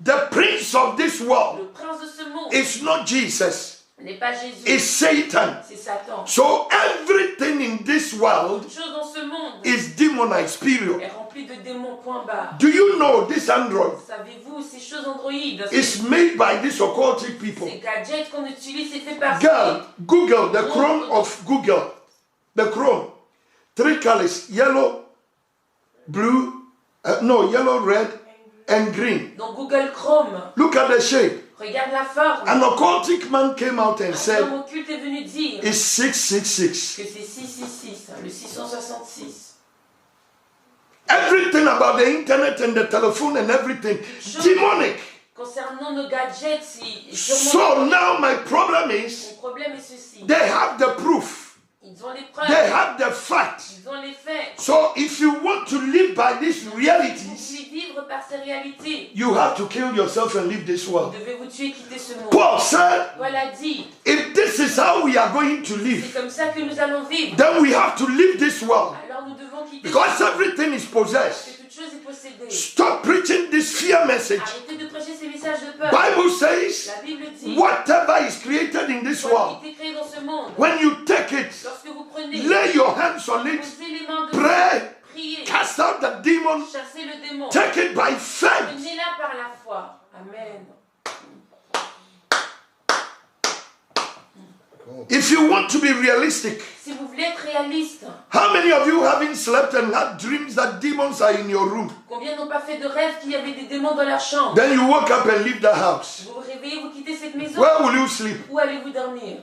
The prince of this world Le prince de ce monde is not Jesus, n'est pas Jésus, it's Satan. c'est Satan. So everything in this world Toute chose dans ce monde is demonized, period. est remplie de démons, point barre. Do you know this Android Savez-vous, ces choses Android, is made by these occultic people? ces gadgets qu'on utilise, c'est fait par Girl, Google, the Chrome of Google. The Chrome. 3 colors, yellow, blue, yellow, red, and green. dans Google Chrome. Look at the shape. Regarde la forme. An occultic man came out and Un homme said, occulte est venu dire it's 666. que c'est 666, le 666. Everything about the internet and the telephone and everything, demonic. Concernant nos gadgets, So now my problem mon is, problème est ceci. they have the proof. Ils ont les They preuves, have the facts. ils ont les faits. So if you want to live by these Vous realities, pouvez vivre par ces réalités. you have to kill yourself and leave this Vous world. devez vous tuer et quitter ce monde. Paul said, Paul a dit, if this is how we are going to c'est live, comme ça que nous allons vivre. then we have to leave this world. Alors nous devons quitter Because ce monde. everything is Parce possessed. que toute chose est possédée. Stop preaching this fear message. Arrêtez de prêcher ces messages de peur. Bible says, La Bible dit, whatever is created in this quoi world, qui est créé dans ce monde, when you take it, lorsque vous prenez, lay your hands on it, posez les mains de pray, priez, cast out the demon, chassez le démon. take it by faith. Prenez-la par la foi. Amen. If you want to be realistic, Si vous voulez être réaliste, how many of you haven't slept and had dreams that demons are in your room? combien n'ont pas fait de rêve qu'il y avait des démons dans leur chambre? Then you woke up and leave the house. Vous vous réveillez, vous quittez cette maison. Where will you sleep? Où allez-vous dormir?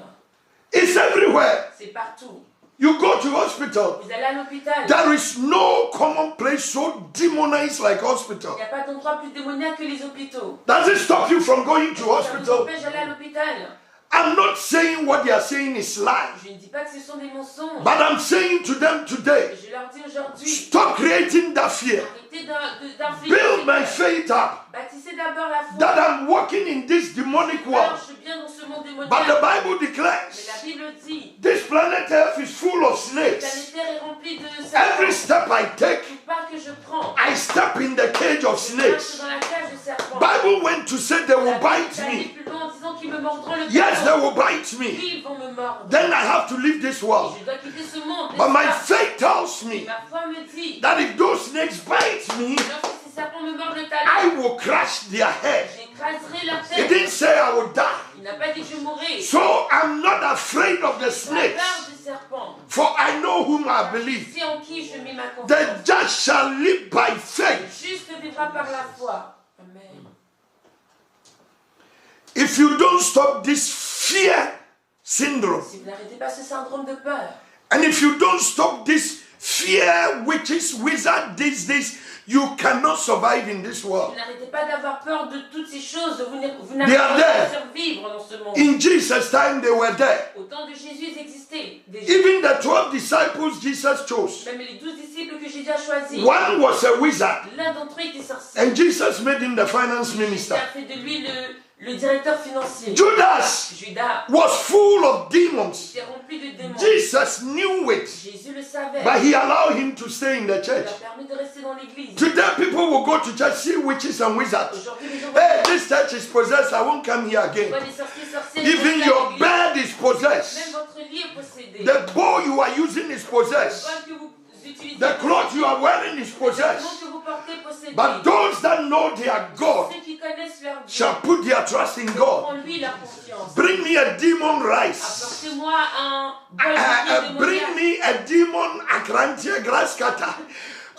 It's everywhere. C'est partout. You go to hospital. Vous allez à l'hôpital. There is no common place so demonized like Il hospital. n'y a pas d'endroit plus démoniaque que les hôpitaux. Does it stop you from going to Ça vous hospital? empêche d'aller à l'hôpital. I'm not saying what they are saying is lie, Je ne dis pas que ce sont des mensonges. but I'm saying to them today, Et je leur dis aujourd'hui, stop creating that fear. arrêtez d'infliger Build ces my peurs. faith up Bâtissez d'abord la foi. that I'm walking in this demonic world. Je suis bien dans ce monde But the démoniaque. Bible Mais declares la Bible dit, this planet Earth is full of la snakes. terre est remplie de Every serpents. step I take, Tout pas que je prends, I step in the cage of je marche snakes. dans la cage de serpents. Bible went to say they will La Bible bite va aller me. plus loin en disant qu'ils me mordront le Yes, they talon. will bite me. Oui, ils vont me mordre. Then I have to leave this world. Je dois quitter ce monde. But my n'est-ce pas? faith tells me Ma foi me dit, that if those snakes bite me, lorsque ces serpents me mordent le talon, I will crush their head. j'écraserai leur It tête. didn't say I will die. Il n'a pas dit que je mourrai. So I'm not afraid of the Pas snakes, peur des serpents. for I know whom I believe. C'est en qui je mets ma The confiance. just shall live by Le faith. juste vivra par la foi. Amen. If you don't stop this fear syndrome. Si vous n'arrêtez pas ce syndrome de peur, And if you don't stop this fear, witches, wizard, this, you cannot survive in this si world. vous n'arrêtez pas d'avoir peur de toutes ces choses, vous They n'arrivez are pas there. à survivre dans ce monde. In Jesus' time, they were there. Au temps de Jésus, ils existaient déjà. Even the 12 disciples Jesus chose. Même les 12 disciples que Jésus a choisis, One was a wizard, l'un d'entre eux était sorcier. and Jesus made him the finance Jésus minister. a fait de lui le directeur financier. Judas Judas was full of demons. était rempli de démons. Jesus knew it, Jésus le savait. but he allowed him to stay in the Il church. a permis de rester dans l'église. Today, people will go to church, see witches and wizards. Aujourd'hui, les gens Hey, this church is possessed. I won't come here again. voient les sorciers, sorcières. Even ils your vont à l'église. bed is possessed. Même votre lit est possédé. The bowl you are using is Le possessed. bol que vous utilisez, The cloth you are wearing is le possessed. vêtement que vous portez est possédé. But those that know their God Ceux qui connaissent leur Dieu shall put their trust in God. en lui leur confiance. Bring me a demon rice. Apportez-moi un bol de Bring démoniaque. me a demon akrantia grass cutter.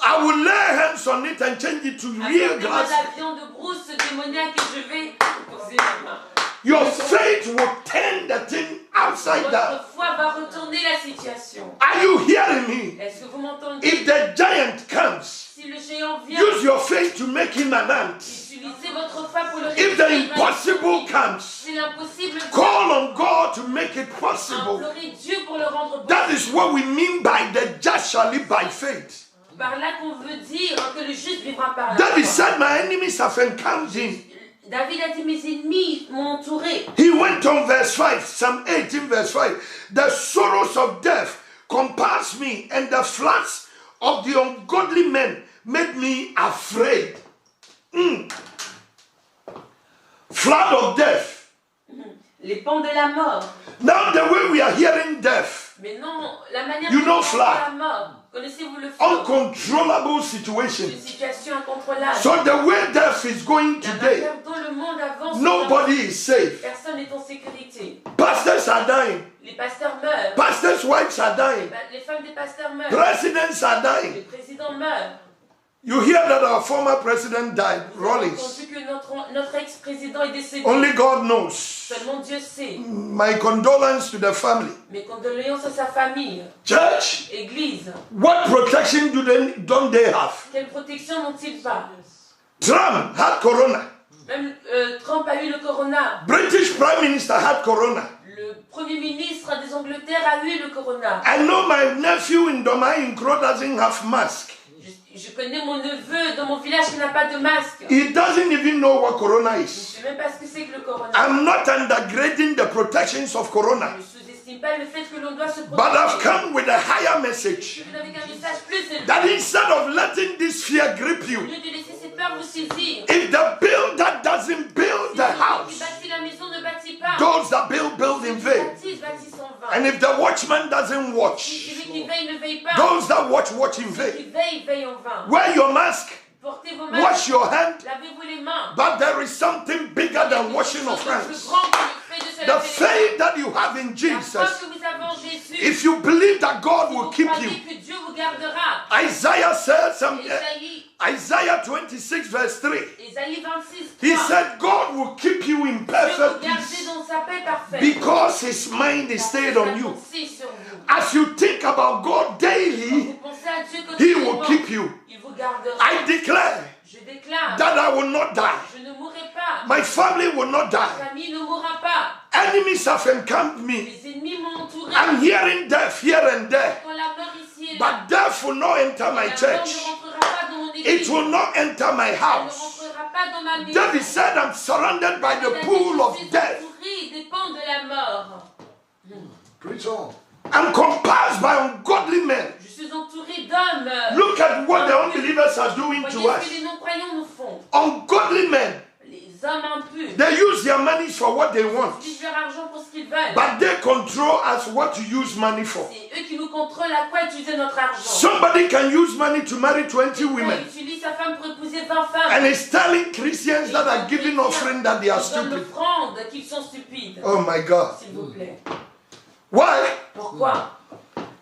I will lay hands on it and change it to real Apportez-moi de grass. la viande de brousse démoniaque et je vais poser ma main. Your faith will turn the thing upside down. Votre foi va retourner la situation. Are you hearing me? Est-ce que vous m'entendez? If the giant comes, Si le géant vient, use your faith to make him an ant. utilisez votre foi pour le If the réaliser. impossible comes, Si l'impossible vient, call on God to make it possible. implorez Dieu pour le rendre That possible. is what we mean by the just shall live by faith. Par là qu'on veut dire que le juste vivra par la David foi. said, my enemies have encountered him. David a dit, mes ennemis m'ont entouré. He went on verse 5, Psalm 18 verse 5. The sorrows of death compassed me, and the floods of the ungodly men made me afraid. Flood of death. Les pans de la mort. Now the way we are hearing death, Mais non, la manière You dont know on flood. entend la mort. Connaissez-vous le flot? uncontrollable situation. Une situation incontrôlable. So the way death is going La today, manière dont le monde avance, nobody is safe. personne n'est en sécurité. Pastors are dying. Les pasteurs meurent. Pastors' wives are dying. Les femmes des pasteurs meurent. Presidents are Les dying. présidents meurent. You hear that our former president died, Vous avez Rawlings. entendu que notre ex-président est décédé. Only God knows. Seulement Dieu sait. My condolences to the family. Mes condoléances à sa famille. Church, Église, what protection don't they have? quelle protection n'ont-ils pas? Trump had corona. Même Trump a eu le corona. British Prime Minister had corona. Le premier ministre des Angleterre a eu le corona. I know my nephew in Domai in Kro doesn't have mask. Je connais mon neveu dans mon village qui n'a pas de masque. He doesn't even know what corona Je ne is. sais même pas ce que c'est que le corona. I'm not undergrading the protections of corona, Je ne sous-estime pas le fait que l'on doit se but I've protéger. come with a higher message. Je viens avec un message plus élevé. That instead of letting this fear grip Au you, lieu de laisser cette peur vous saisir. if the builder doesn't build Si the celui qui house, bâtit la maison ne bâtit pas. those that build in vain. Bâtissent en vain. And if the watchman doesn't Si watch, celui qui veille ne veille pas. those that watch in Celui vain. qui veille, veille en vain. Wear your mask, Portez vos wash masques. your hand, Lavez-vous les mains. but there is something bigger than washing of Quelque chose de plus hands. grand que le fait de se The laver les mains. faith that you have in La foi Jesus, que vous avez en Jésus. if you believe that God Si will vous keep croyez you, que Dieu vous gardera. Isaiah said Isaiah 26 verse 3. Ésaïe 26, He 3. said God will keep you in Dieu vous perfect garder peace dans sa paix parfaite. because his mind is stayed on you. Pensez sur vous. As you think about God Quand daily, vous pensez à Dieu he will quotidiennement, keep you. il vous gardera. I declare Je déclare, that I will not die. je ne mourrai pas. My family will not Ma die. famille ne mourra pas. Enemies have encamped me. Les ennemis m'ont entouré. I'm hearing death here and there. Quand la mort ici et là, But death will not enter my la mort church. ne rentrera pas dans mon It église. will not enter my Elle ne house. rentrera pas dans ma maison. David said, I'm surrounded by the pool of death. Des pans de la mort. Preach on. I'm compassed by ungodly men. Je suis entouré d'hommes. Look at what the unbelievers are doing to Voyez ce us. que les non-croyants nous font. Ungodly men. Les hommes impurs. They use their money for what they want. Ils utilisent leur argent pour ce qu'ils veulent. But they control us what to use money for. C'est eux qui nous contrôlent à quoi utiliser notre argent. Somebody can use money to marry 20 Quelqu'un women. utilise sa femme pour épouser 20 femmes. And is telling Christians that are giving offering that they are Ils donnent stupid. l'offrande qu'ils sont stupides. Oh my God. S'il vous plaît. Why? Pourquoi?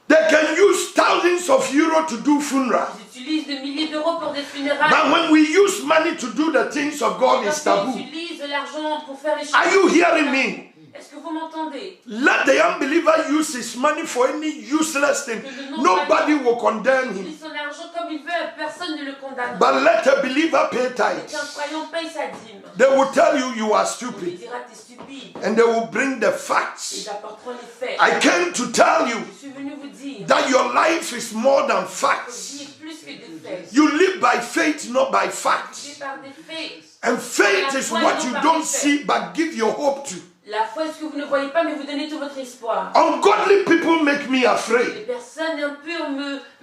They can use thousands of euros to do funerals. Ils utilisent des milliers d'euros pour des funérailles. But when we use money to do the things of God, it's Quand taboo. ils utilisent l'argent pour faire les choses. Are you hearing me? Est-ce que vous vous m'entendez? Let the unbeliever use his money for any useless thing. Nobody will condemn Il him. utilise son argent comme il veut, personne ne le condamnera. But let a believer pay Mais qu'un tithes. croyant paye sa dîme. They will tell you you are On lui stupid. dira t'es stupide. And they will bring the Et facts. ils apporteront les faits. I came to tell you Je suis venu vous dire that your life is more than que facts. vie est plus que des faits. You live by faith, not by Vous facts. vivez par des faits. And faith is what you don't see but give your hope to. La foi est ce que vous ne voyez pas, mais vous donnez tout votre espoir. Ungodly people make me Les afraid. personnes impures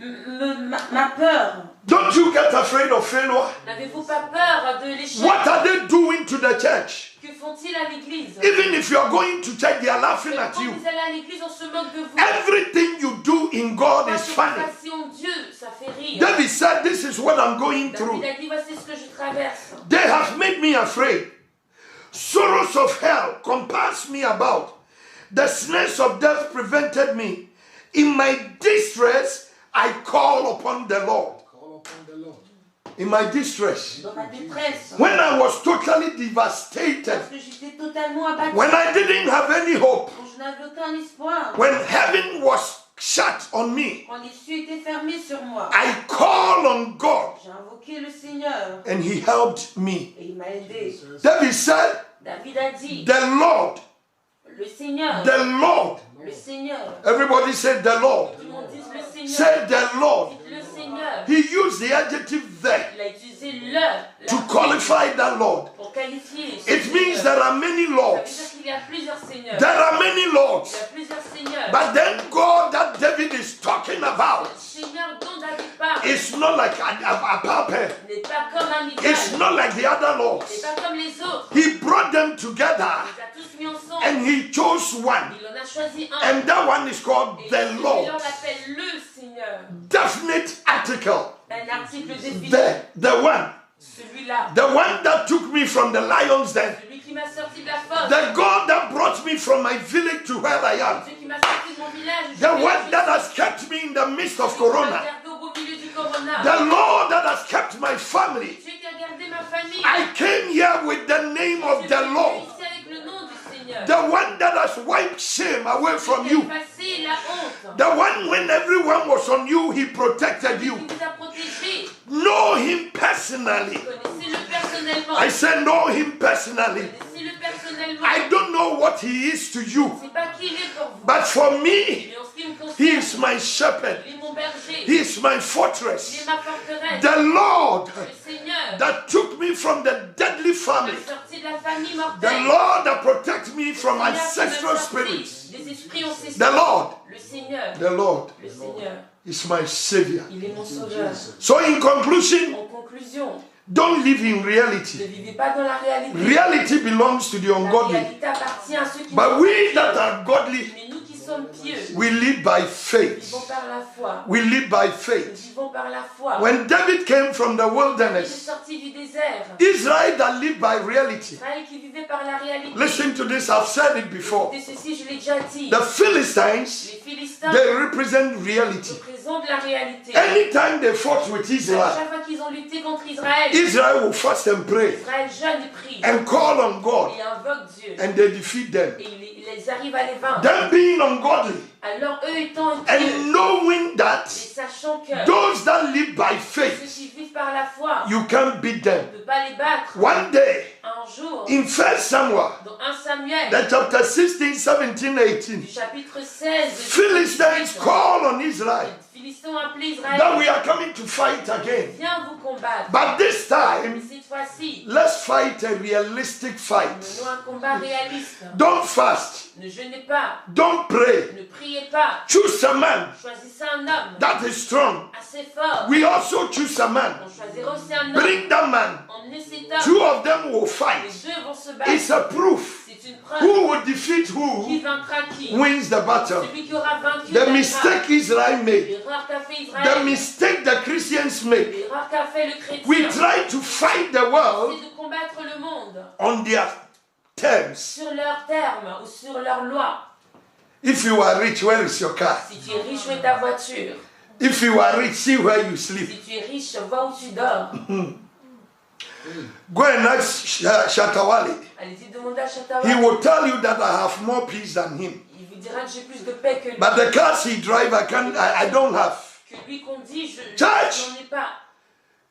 m'a peur. Don't you get afraid of failure? N'avez-vous pas peur de l'échec? What are they doing to the church? Que font-ils à l'église? Even if you are going to church, they are laughing Quand at you. vous allez à l'église, on se moque de vous. Everything you do in God is Parce que funny. vous fassiez en Dieu, ça fait rire. David said, this is what I'm going through. David a dit, voici ce que je traverse. They have made me afraid. Sorrows of hell compassed me about. The snares of death prevented me. In my distress, I call upon the Lord. Call upon the Lord. In my distress. Dans ma détresse. When I was totally devastated. Parce que j'étais totalement abattue. When I didn't have any hope. Quand je n'avais aucun espoir. When heaven was shut on me. Quand les cieux étaient fermés sur moi. I called on God. J'ai invoqué le Seigneur. And he helped me. Et il m'a aidé. David said, David a dit, the Lord. le Seigneur. The Lord. Le Seigneur. Everybody said the Lord. Tout le monde dit le Seigneur. Said the Lord. Le Seigneur. He used the adjective there Il a utilisé le to qualify that Lord. pour qualifier. ce It means Seigneur. there are many Ça veut lords. dire qu'il y a plusieurs seigneurs. There are many Il lords. y a plusieurs seigneurs. But then God that David is talking about Le Seigneur dont David parle is not like a puppet. n'est pas comme un idole. It's not like the other N'est lords. pas comme les autres. He brought them together Il les a tous mis ensemble. and he chose one. Il en a choisi un. And that one is called Et the celui-là, Lord. on l'appelle le Seigneur. Definite article. Un article défini. The one. Celui-là. The one that took me from the lion's den. Celui qui m'a sorti de la fosse. The God that brought me from my village to where I am. Celui qui m'a sorti de mon village. The one that has kept me in the midst of Corona. Gardé au beau milieu du corona. The Lord that has kept my family. Celui qui a gardé ma famille. I came here with the name of Je the suis Lord. venu ici avec le nom du Seigneur. The one that has wiped shame away from Celui qui you. a effacé la honte. The one when everyone was on you, he protected Qui you. vous a protégé. Know him personally. Connaissez-le personnellement. I said know him personally. Connaissez-le personnellement. I don't know what he is to you. C'est pas qui il est pour vous. But for me, Mais en ce qui me he concerne, is my shepherd. il est mon berger. He is my Il est fortress. ma forteresse. The Lord Le Seigneur that took me from the deadly family. m'a sorti de la famille The mortelle. Lord that protects me from Le Seigneur qui m'a ancestral sorti spirits. des esprits ancestraux. The Lord, Le Seigneur. the Lord Le Seigneur. is my savior. Il est mon sauveur. So in conclusion, En conclusion, don't live in ne reality. vivez pas dans la réalité. Reality belongs to the La ungodly. réalité appartient à ceux qui But ne we sont that pas are godly, pieux. Mais nous qui sommes pieux, we live by nous faith. vivons par la foi. We live by Nous faith. vivons par la foi. When David came from the Il est wilderness, sorti du désert. Israel that lived by reality. Israël qui vivait par la réalité. Listen to this, I've said it before. Et ceci, je l'ai déjà dit. The Philistines, Les Philistins they represent reality. représentent la réalité. Anytime they fought with À Israel, chaque fois qu'ils ont lutté contre Israël, Israel will fast and pray Israël jeûne et prie. and call on God Et invoque Dieu. and they defeat them. Et ils arrivent à les vaincre. Them being ungodly Alors eux étant pieux, and knowing et that sachant que those that live by ceux faith, qui vivent par la foi, you can't beat them. on ne peut pas les battre. One day Un jour, in 1 Samuel, dans 1 Samuel, the chapter 16, 17, 18, du chapitre 16, Philistines call on Israel les Philistins ont appelé that Israël. we are coming to fight again. Viens vous combattre. But this Mais time, cette fois-ci, let's fight a realistic fight. menons un combat réaliste. Don't fast. Ne jeûnez pas, Don't pray. ne priez pas. Choose a man Choisissez un homme that is strong. assez fort. We also choose a man. On choisira aussi un homme. Bring that man. Emmenez cet homme. Two of them will Les fight. deux vont se battre. It's a proof. C'est une preuve. Who will defeat Qui who vaincra qui? wins the battle. Celui qui aura vaincu The gagnera. mistake Israel made, L'erreur qu'a fait the Israël. mistake the Christians make, L'erreur qu'a fait le chrétien. we try to fight the world C'est de combattre le monde on their terms. sur leurs termes ou sur leurs lois. If you are rich, where is your car? Si tu es riche, où est ta voiture? If you are rich, see where you sleep. Si tu es riche, vois où tu dors. Go and ask Shatawale. Allez-y, demandez à He Chatawa. will tell you that I have more peace than him. Il vous dira que j'ai plus de paix que lui. But the cars he drives, I don't have. Que lui conduit, je Church. n'en ai pas.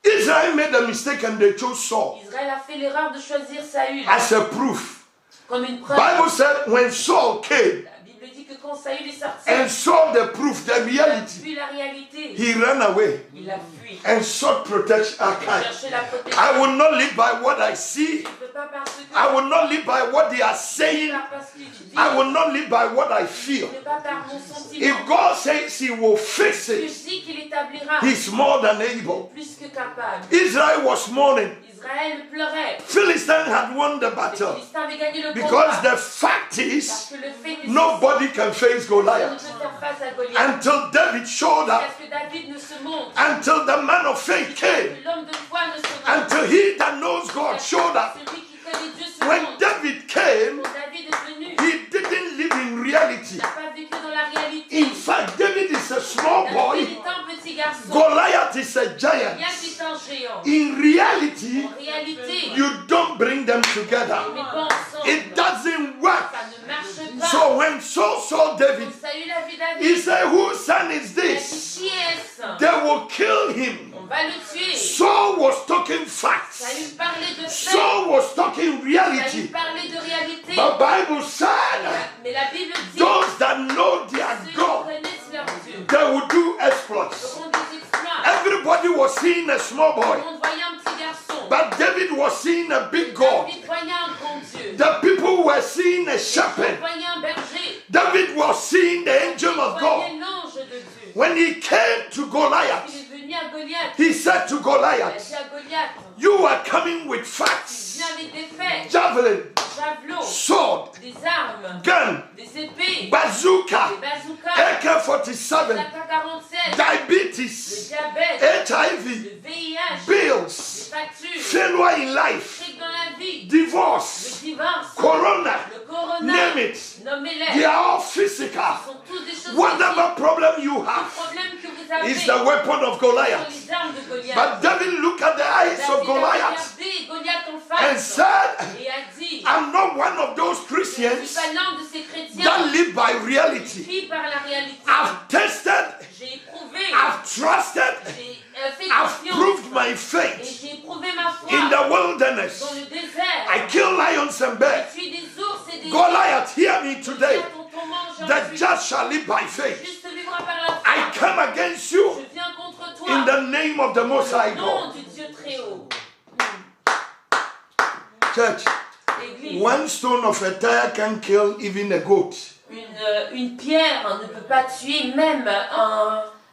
Israel made a mistake and they chose Saul Israël a fait l'erreur de choisir Saül as a proof. comme une preuve. Bible said when Saul came La Bible dit que quand Saül est sorti, and saw the proof, the il a reality, vu la réalité. he ran away Il a fui. and sought protection. Il a cherché la protection. I will not live by what I see. Je ne peux pas parce que I will not live by what they are saying. pas parce qu'il dit. I will not live by what I Je feel. ne peux pas par mon sentiment. If God says he will fix Que je it, dis qu'il établira he's more than able. plus que capable. Israel was mourning. Israël pleurait. Philistine had won the Les battle Philistins avaient gagné le because combat. the fact Parce is que le fait est nobody can face personne ne Goliath peut faire face à Goliath. until David showed up, Parce que David ne se montre. until the man of faith Que came, l'homme de foi ne se montre. until he that knows God showed up. Celui qui connaît Dieu se When montre. David came, Quand David est venu, he didn't live in il reality. n'a pas vécu dans la réalité. In fact, David is a small David boy. est un petit garçon. Goliath is a giant. Goliath est un géant. In reality, En réalité, you don't bring them together. on n'est pas ensemble. It doesn't work. Ça ne marche pas. So when Saul saw David, Quand Saül a vu David, he said, whose son is il a dit, this? qui est-ce? They will kill him. On va le tuer. Saul was talking facts. Saül parlait de faits. Saul was talking Saül reality. parlait de réalité. The Bible said, Mais la Bible dit, those that know their ceux qui God, connaissent leur Dieu they will do exploits. feront des exploits. Everybody was seeing a small Tout le boy, monde voyait un petit garçon. but David was seeing a big God. David voyait un grand Dieu. The people were seeing a David shepherd. voyait un berger. David was seeing the angel of God. Voyait l'ange de Dieu. When he came to Il Goliath, est venu à Goliath. he said to Il a Goliath, dit à Goliath, you are coming with tu facts, viens avec des faits, javelin, javelots, sword, des armes, gun, des épées, bazooka, des bazookas, AK-47, des AK-47, le diabetes, diabète, HIV, le VIH, bills, les factures, failure in life, fric dans la vie, divorce, le divorce, corona, le corona, name it. nommez-les. They are all Ce physical. sont tous des choses Whatever problem you Le have problème que vous avez is the weapon of sont Goliath. les armes de Goliath. But David looked at the eyes David of a Goliath regardé Goliath en and face said, et a dit, I'm not one of those je ne suis Christians pas l'un de ces chrétiens that live by qui reality. vivent par la réalité. I've tested, J'ai éprouvé, I've trusted, j'ai fait I've confiance proved my et faith j'ai éprouvé ma foi in the wilderness. dans le désert. I kill lions and bears. Je suis des ours et des Goliath, hear me today. Goliath, on t'en mange The un just shall live by faith. juste vivra par la foi. I come against you Je viens contre toi. in the name of the Most High Au nom God. du Dieu très haut. Church, Église, one stone of a tire can kill even a goat. une pierre ne peut pas tuer même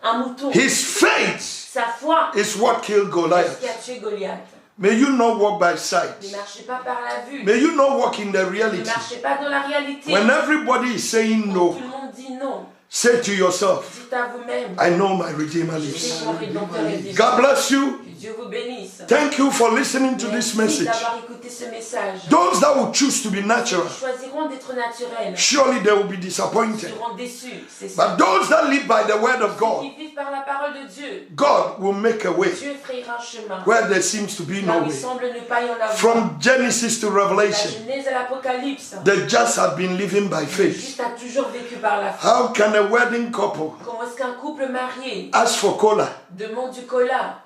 un mouton. His faith Sa foi, is what killed c'est ce Goliath. qui a tué Goliath. May you not walk by Ne sight. marchez pas par la vue. May you not walk in the Ne reality. marchez pas dans la réalité. When everybody is saying Tout no, le monde dit non. say to yourself, Dites à vous-même. I know my Redeemer Je lives. sais que mon Rédempteur est vivant. God bless you. Que Dieu vous bénisse. Thank you for listening to this Merci message. d'avoir écouté ce message. Those that will choose to be natural, Ils choisiront d'être naturels. surely they will be Ils disappointed. seront déçus, c'est ça. But those that live by the word of Ceux God, qui vivent par la parole de Dieu, God will make a way Dieu frayera un chemin. where there seems to be Là no où il way. semble ne pas y en avoir. From Genesis to De la Revelation, Genèse à l'Apocalypse, the just have been living by le faith. juste a toujours vécu par la foi. How can a wedding couple Comment est-ce qu'un couple marié ask for cola demande du cola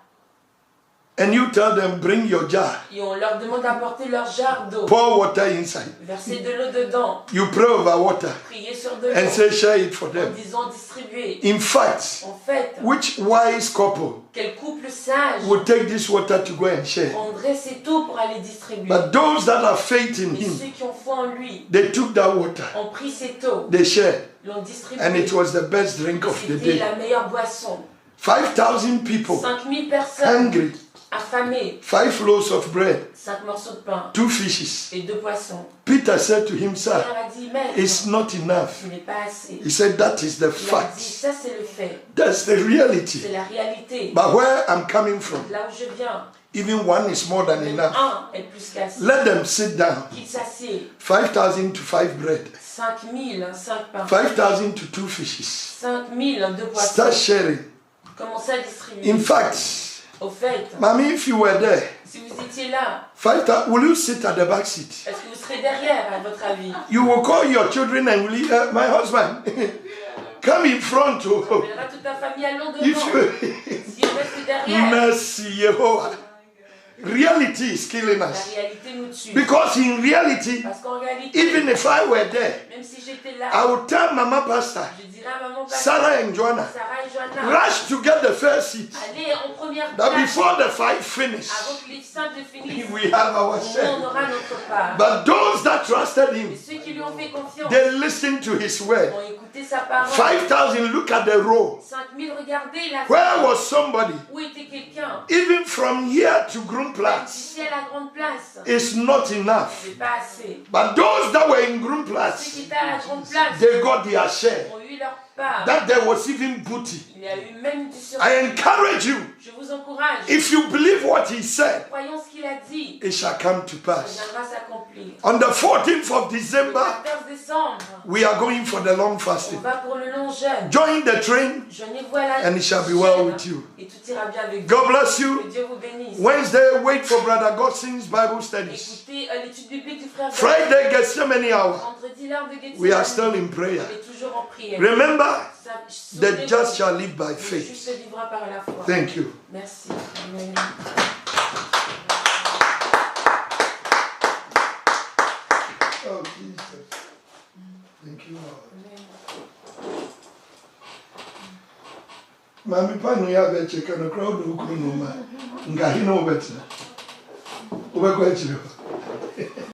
and you tell them, bring your jar, et on leur demande d'apporter leur jarre d'eau, pour water inside? verser de l'eau dedans, You pray over water prier sur de and l'eau, say, share it for en them. disant distribuer. In fact, En fait, which wise couple quel couple sage would take this water to go and share? prendrait cette eau pour aller distribuer? But those that have faith in Et him, ceux qui ont foi en lui they took that water, ont pris cette eau, they shared, l'ont distribuée. and it was the best drink of the C'était day. la meilleure boisson. 5,000 people 5000 personnes hungry, affamées, 5 loaves of bread, 5 morceaux de pain 2 fishes. et 2 poissons. Peter said to him, Sir, Pierre a dit, maître, it's not enough. ce n'est pas assez. He said, that is the Il a dit, fact. ça c'est le fait, That's the reality. c'est la réalité. But where I'm coming from, Là où je viens, even one is more than même enough. un est plus qu'assez. Let them sit down. Qu'il s'assied. 5,000 to 5 bread, 5000, 5 pains. 5,000 to 2 fishes. 5000, 2 poissons. Start sharing. Commencez à distribuer. In fact, Au fait, Mommy, if you were there, si vous étiez là, will you sit at the back seat? est-ce que vous serez derrière, à votre avis? You will call your children and will my husband, come in front. Tu appelleras toute ta famille à l'eau If devant. you, Si on reste derrière, mercy, Yehovah. Reality is killing la us. réalité nous tue. Because in reality, Parce qu'en réalité, even if I were there, même si j'étais là, I would tell Mama Pastor, je dirais à maman Pastor, Sarah and Joanna, Sarah et Joanna, rush to get the first seat. allez en première That place before the fight finish, avant que les simples finissent. we have our On share. aura notre part. But those that trusted Et him, ceux qui lui ont fait confiance they listened to his word. ont écouté sa parole. 5,000, look at the row. 5000, regardez la Where was somebody? Où était quelqu'un? Even from here to Même Grundplatz, d'ici à la grande place. it's not enough. C'est pas assez. But those that were in Ceux Grundplatz, qui étaient à la grande place they got their share. ont eu leur part. That there was even booty. Il y a eu même du surplus. I encourage you, Je vous encourage. if you believe what he said, Croyons ce qu'il a dit. it shall come to Ça pass. viendra s'accomplir. On the 14th of Le December, 14 décembre, we are going for the long on fasting. va pour le long jeûne. Join the train, Joignez-vous à la and it shall be well chaîne with you. et tout ira bien avec vous. God bless Que you. Dieu vous bénisse. Wednesday, wait for Brother Godson's Bible studies. Écoutez l'étude biblique du frère Friday, Gethsemane hour. Vendredi, l'heure de Gethsemane. We are still in prayer. On est toujours en prière. Remember, the Souvenez-vous, just shall live by le faith. juste vivra par la foi. Thank you. Merci. Amen. Oh, Jesus. Thank you, Lord. Mami panu ya beche kana crowd ukunu ma. Ngahino beche. Ubekwa chiro.